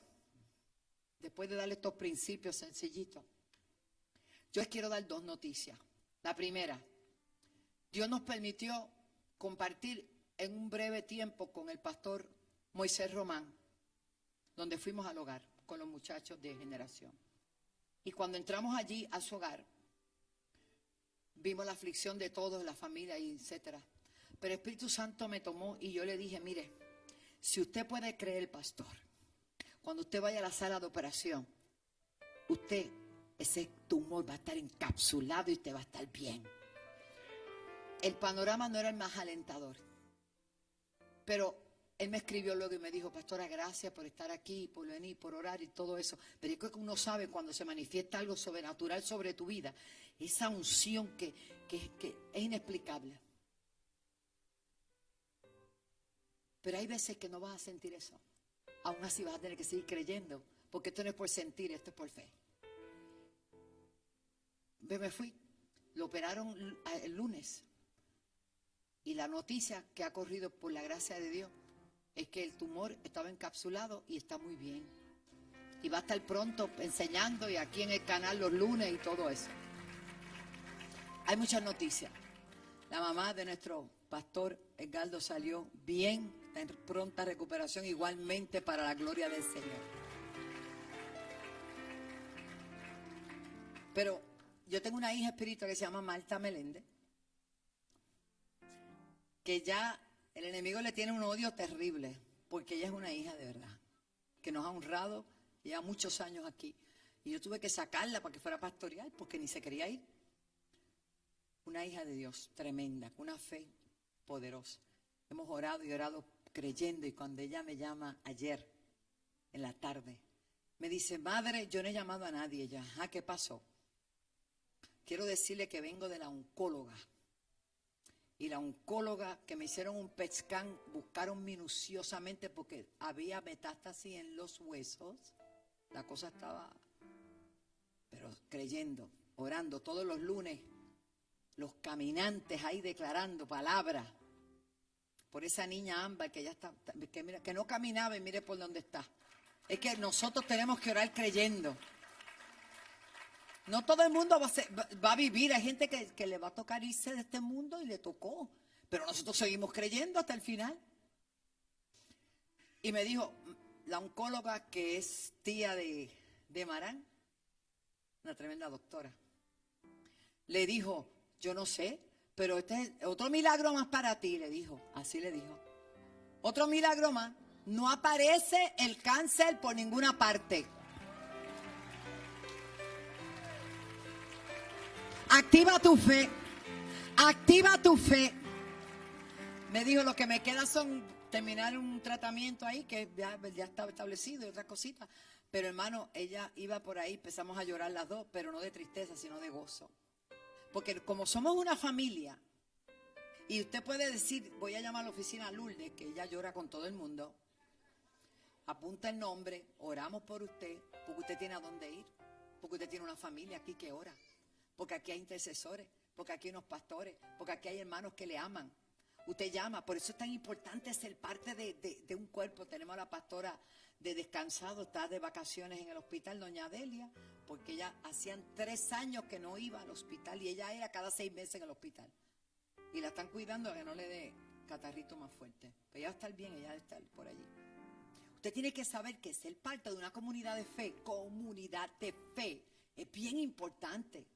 después de darle estos principios sencillitos, yo les quiero dar 2 noticias. La primera, Dios nos permitió compartir en un breve tiempo con el pastor Moisés Román, donde fuimos al hogar con los muchachos de generación. Y cuando entramos allí a su hogar, vimos la aflicción de todos, la familia, etcétera. Pero el Espíritu Santo me tomó y yo le dije, mire, si usted puede creer, pastor, cuando usted vaya a la sala de operación, ese tumor va a estar encapsulado y usted va a estar bien. El panorama no era el más alentador. Pero él me escribió luego y me dijo, pastora, gracias por estar aquí, por venir, por orar y todo eso. Pero yo creo que uno sabe cuando se manifiesta algo sobrenatural sobre tu vida, esa unción que es inexplicable. Pero hay veces que no vas a sentir eso. Aún así vas a tener que seguir creyendo, porque esto no es por sentir, esto es por fe. Me fui, lo operaron el lunes. Y la noticia que ha corrido por la gracia de Dios es que el tumor estaba encapsulado y está muy bien. Y va a estar pronto enseñando y aquí en el canal los lunes y todo eso. Hay muchas noticias. La mamá de nuestro pastor Edgardo salió bien, está en pronta recuperación, igualmente para la gloria del Señor. Pero yo tengo una hija espiritual que se llama Marta Meléndez, que ya el enemigo le tiene un odio terrible, porque ella es una hija de verdad, que nos ha honrado, lleva muchos años aquí. Y yo tuve que sacarla para que fuera pastoral, porque ni se quería ir. Una hija de Dios tremenda, con una fe poderosa. Hemos orado y orado creyendo, y cuando ella me llama ayer, en la tarde, me dice, madre, yo no he llamado a nadie. Ella, ¿qué pasó? Quiero decirle que vengo de la oncóloga. Y la oncóloga que me hicieron un PET scan, buscaron minuciosamente porque había metástasis en los huesos. La cosa estaba, pero creyendo, orando todos los lunes, los caminantes ahí declarando palabras por esa niña Ámbar que ya está, que no caminaba y mire por dónde está. Es que nosotros tenemos que orar creyendo. No todo el mundo va a vivir. Hay gente que le va a tocar irse de este mundo y le tocó. Pero nosotros seguimos creyendo hasta el final. Y me dijo, la oncóloga que es tía de Marán, una tremenda doctora, le dijo, yo no sé, pero este es otro milagro más para ti, le dijo. Así le dijo. Otro milagro más. No aparece el cáncer por ninguna parte. Activa tu fe. Activa tu fe. Me dijo, lo que me queda son terminar un tratamiento ahí que ya estaba establecido y otras cositas. Pero hermano, ella iba por ahí, empezamos a llorar las dos, pero no de tristeza, sino de gozo. Porque como somos una familia, y usted puede decir, voy a llamar a la oficina a Lourdes, que ella llora con todo el mundo. Apunta el nombre, oramos por usted, porque usted tiene a dónde ir. Porque usted tiene una familia aquí que ora. Porque aquí hay intercesores, porque aquí hay unos pastores, porque aquí hay hermanos que le aman. Usted llama, por eso es tan importante ser parte de un cuerpo. Tenemos a la pastora de descansado, está de vacaciones en el hospital, doña Delia, porque ella hacían 3 años que no iba al hospital y ella era cada 6 meses en el hospital. Y la están cuidando a que no le dé catarrito más fuerte. Pero ella va a estar bien, ella va a estar por allí. Usted tiene que saber que ser parte de una comunidad de fe, es bien importante.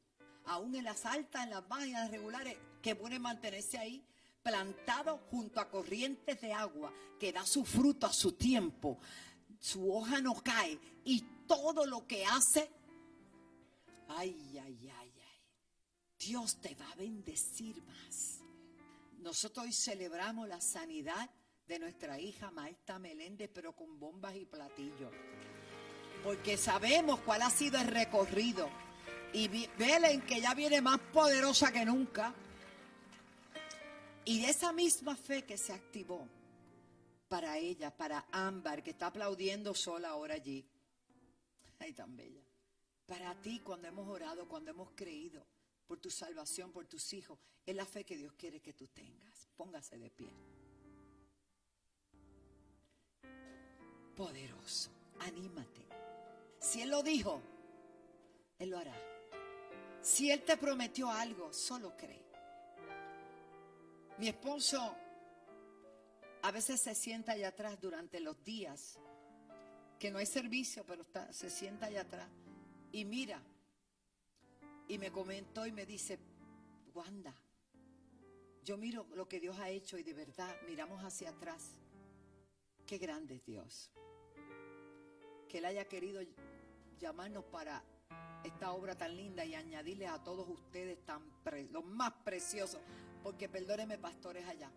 Aún en las altas, en las bajas y en las regulares, que puede mantenerse ahí, plantado junto a corrientes de agua, que da su fruto a su tiempo. Su hoja no cae y todo lo que hace, Dios te va a bendecir más. Nosotros hoy celebramos la sanidad de nuestra hija Marta Meléndez, pero con bombas y platillos. Porque sabemos cuál ha sido el recorrido. Y Belén, que ya viene más poderosa que nunca. Y de esa misma fe que se activó para ella, para Ámbar, que está aplaudiendo sola ahora allí. Ay, tan bella. Para ti, cuando hemos orado, cuando hemos creído por tu salvación, por tus hijos, es la fe que Dios quiere que tú tengas. Póngase de pie. Poderoso, anímate. Si Él lo dijo, Él lo hará. Si Él te prometió algo, solo cree. Mi esposo a veces se sienta allá atrás durante los días que no hay servicio, pero se sienta allá atrás y mira y me comentó y me dice: Wanda, yo miro lo que Dios ha hecho y de verdad miramos hacia atrás. Qué grande es Dios. Que Él haya querido llamarnos para esta obra tan linda y añadirle a todos ustedes los más preciosos, porque perdónenme, pastores allá,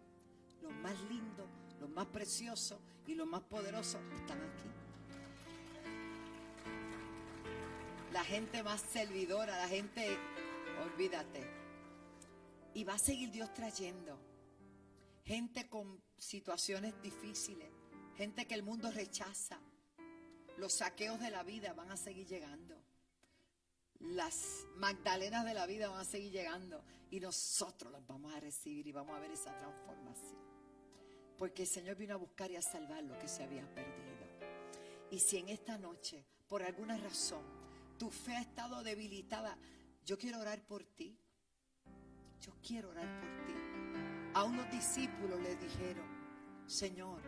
los más lindos, los más preciosos y los más poderosos están aquí. La gente más servidora, la gente, olvídate. Y va a seguir Dios trayendo gente con situaciones difíciles, gente que el mundo rechaza. Los saqueos de la vida van a seguir llegando. Las Magdalenas de la vida van a seguir llegando. Y nosotros las vamos a recibir y vamos a ver esa transformación. Porque el Señor vino a buscar y a salvar lo que se había perdido. Y si en esta noche, por alguna razón, tu fe ha estado debilitada, yo quiero orar por ti. Yo quiero orar por ti. A unos discípulos les dijeron: Señor,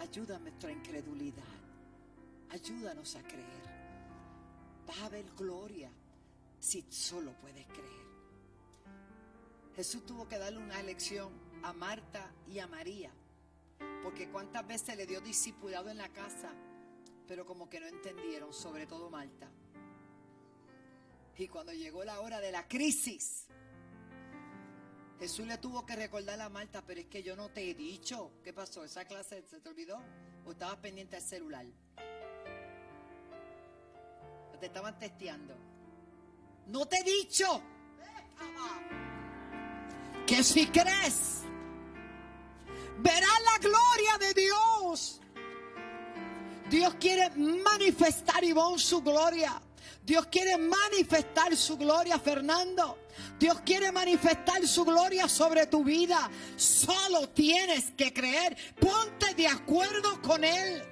ayuda a nuestra incredulidad. Ayúdanos a creer. Vas a ver gloria si solo puedes creer. Jesús tuvo que darle una lección a Marta y a María, porque cuántas veces le dio discipulado en la casa, pero como que no entendieron, sobre todo Marta. Y cuando llegó la hora de la crisis, Jesús le tuvo que recordar a Marta: pero es que yo no te he dicho. ¿Qué pasó? ¿Esa clase se te olvidó? ¿O estabas pendiente del celular? ¿O te estaban testeando? No te he dicho que si crees, verás la gloria de Dios. Dios quiere manifestar, Ivonne, su gloria. Dios quiere manifestar su gloria, Fernando. Dios quiere manifestar su gloria sobre tu vida. Solo tienes que creer. Ponte de acuerdo con Él.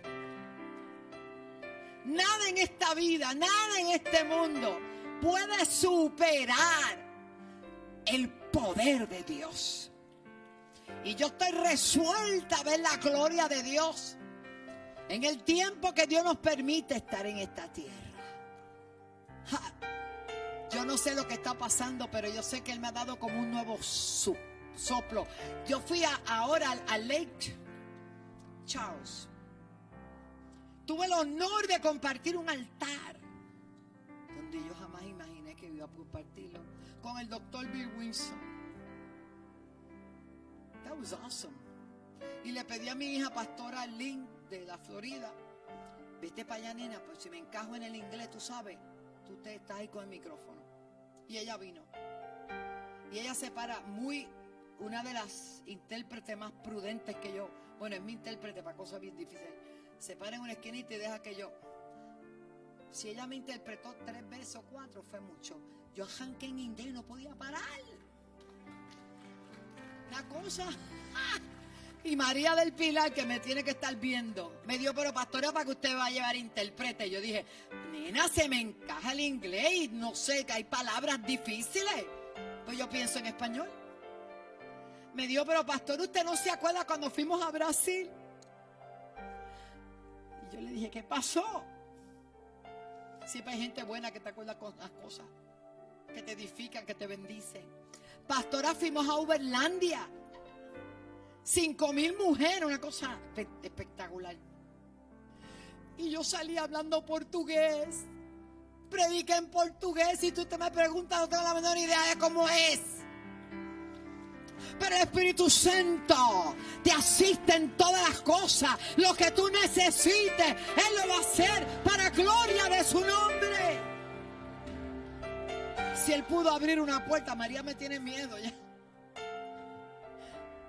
Nada en esta vida, nada en este mundo puede superar el poder de Dios. Y yo estoy resuelta a ver la gloria de Dios en el tiempo que Dios nos permite estar en esta tierra. Yo no sé lo que está pasando, pero yo sé que Él me ha dado como un nuevo soplo. Yo fui ahora a Lake Charles. Tuve el honor de compartir un altar donde yo jamás imaginé que iba a compartirlo con el doctor Bill Winston. That was awesome. Y le pedí a mi hija pastora Lynn de la Florida: vete para allá, nena, pues si me encajo en el inglés, tú sabes, tú te estás ahí con el micrófono. Y ella vino. Y ella se para una de las intérpretes más prudentes que yo. Bueno, es mi intérprete para cosas bien difíciles. Se para en una esquinita y deja que yo. Si ella me interpretó 3 veces o 4, fue mucho. Yo arranqué en inglés y no podía parar. La cosa. Y María del Pilar, que me tiene que estar viendo, me dio, pero pastora, para que usted va a llevar intérprete. Yo dije, nena, se me encaja el inglés y no sé, que hay palabras difíciles. Pues yo pienso en español. Me dio, pero pastor, ¿usted no se acuerda cuando fuimos a Brasil? Y yo le dije, ¿qué pasó? Siempre hay gente buena que te acuerda con las cosas, que te edifican, que te bendicen. Pastora, fuimos a Uberlandia. 5,000 mujeres, una cosa espectacular. Y yo salí hablando portugués. Prediqué en portugués. Y tú te me preguntas, no tengo la menor idea de cómo es. Pero el Espíritu Santo te asiste en todas las cosas. Lo que tú necesites, Él lo va a hacer para gloria de su nombre. Si Él pudo abrir una puerta, María me tiene miedo ya.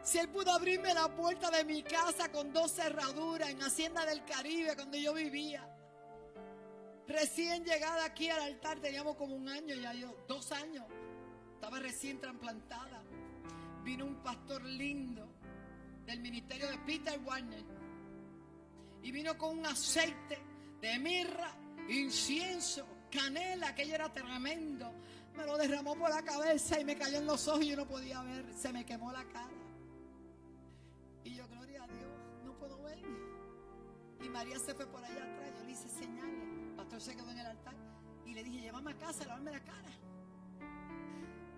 Si Él pudo abrirme la puerta de mi casa con 2 cerraduras en Hacienda del Caribe, cuando yo vivía. Recién llegada aquí al altar, teníamos como 1 año, ya yo, 2 años. Estaba recién trasplantada. Vino un pastor lindo del ministerio de Peter Warner. Y vino con un aceite de mirra, incienso, canela, aquello era tremendo. Me lo derramó por la cabeza y me cayó en los ojos y yo no podía ver. Se me quemó la cara. Y yo, gloria a Dios, no puedo ver. Y María se fue por allá atrás. Yo le hice señales. El pastor se quedó en el altar. Y le dije, llévame a casa, lavarme la cara.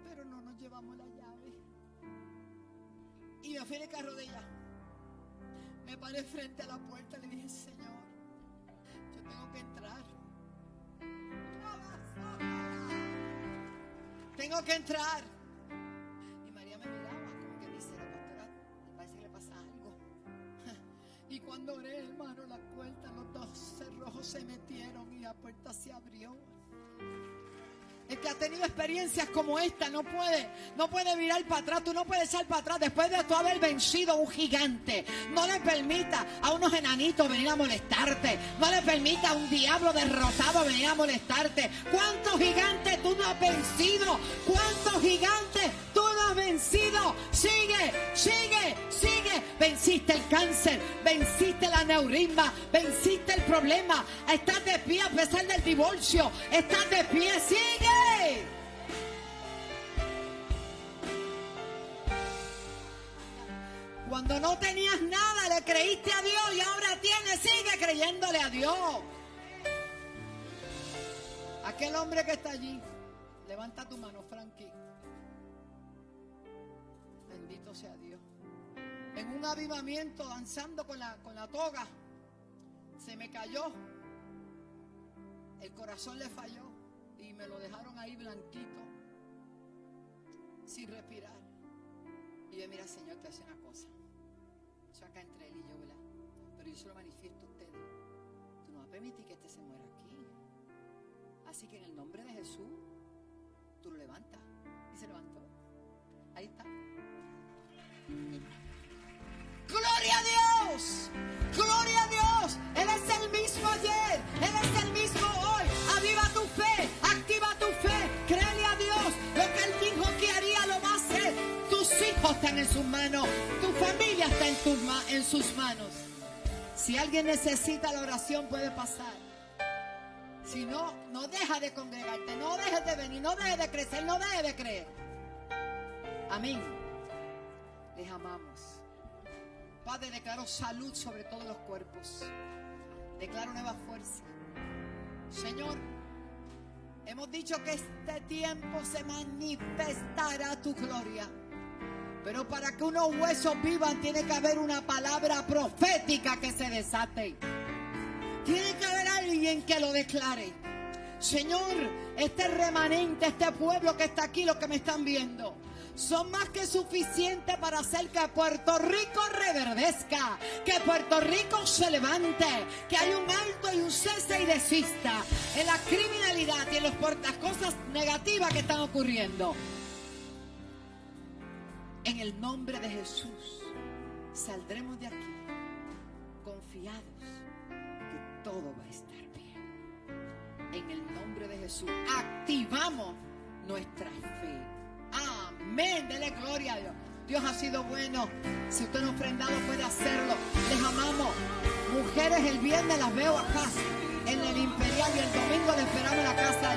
Pero no nos llevamos la llave. Y me fui en el carro de ella. Me paré frente a la puerta y le dije, Señor, yo tengo que entrar. Tengo que entrar. Y María me miraba como que dice, la pastora, me parece que le pasa algo. Y cuando oré, hermano, la puerta, los 2 cerrojos se metieron y la puerta se abrió. El que ha tenido experiencias como esta no puede mirar para atrás. Tú no puedes echar para atrás después de tú haber vencido a un gigante. No le permita a unos enanitos venir a molestarte. No le permita a un diablo derrotado venir a molestarte. ¿Cuántos gigantes tú no has vencido? ¿Cuántos gigantes tú no has vencido? Sigue, sigue, sigue. Venciste el cáncer, venciste el aneurisma, venciste el problema. Estás de pie a pesar del divorcio. Estás de pie, sigue. Cuando no tenías nada, le creíste a Dios y ahora tienes, sigue creyéndole a Dios. Aquel hombre que está allí, levanta tu mano, Frankie. Bendito sea Dios. En un avivamiento, danzando con la toga, se me cayó. El corazón le falló. Y me lo dejaron ahí blanquito, sin respirar. Y yo, mira, Señor, te hace una cosa. Yo acá entre él y yo, ¿verdad? Pero yo se lo manifiesto a ustedes. Tú no vas a permitir que este se muera aquí. Así que en el nombre de Jesús, tú lo levantas. Y se levantó. Ahí está. ¡Gloria a Dios! ¡Gloria a Dios! Él es el mismo ayer. Él es el mismo hoy. Aviva tu fe. Activa tu fe. Créele a Dios. Lo que Él dijo que haría lo va a hacer. Tus hijos están en sus manos. Tu familia está en sus manos. Si alguien necesita la oración, puede pasar. Si no, no deja de congregarte. No dejes de venir. No dejes de crecer. No dejes de creer. Amén. Les amamos. Padre, declaro salud sobre todos los cuerpos. Declaro nueva fuerza. Señor, hemos dicho que este tiempo se manifestará tu gloria. Pero para que unos huesos vivan, tiene que haber una palabra profética que se desate. Tiene que haber alguien que lo declare. Señor, este remanente, este pueblo que está aquí, los que me están viendo, son más que suficientes para hacer que Puerto Rico reverdezca, que Puerto Rico se levante, que hay un alto y un cese y desista en la criminalidad y en las cosas negativas que están ocurriendo. En el nombre de Jesús saldremos de aquí confiados que todo va a estar bien. En el nombre de Jesús activamos nuestra fe. Amén, dele gloria a Dios. Dios ha sido bueno. Si usted no ha ofrendado, puede hacerlo. Les amamos. Mujeres, el viernes las veo acá en el Imperial y el domingo les esperamos en la casa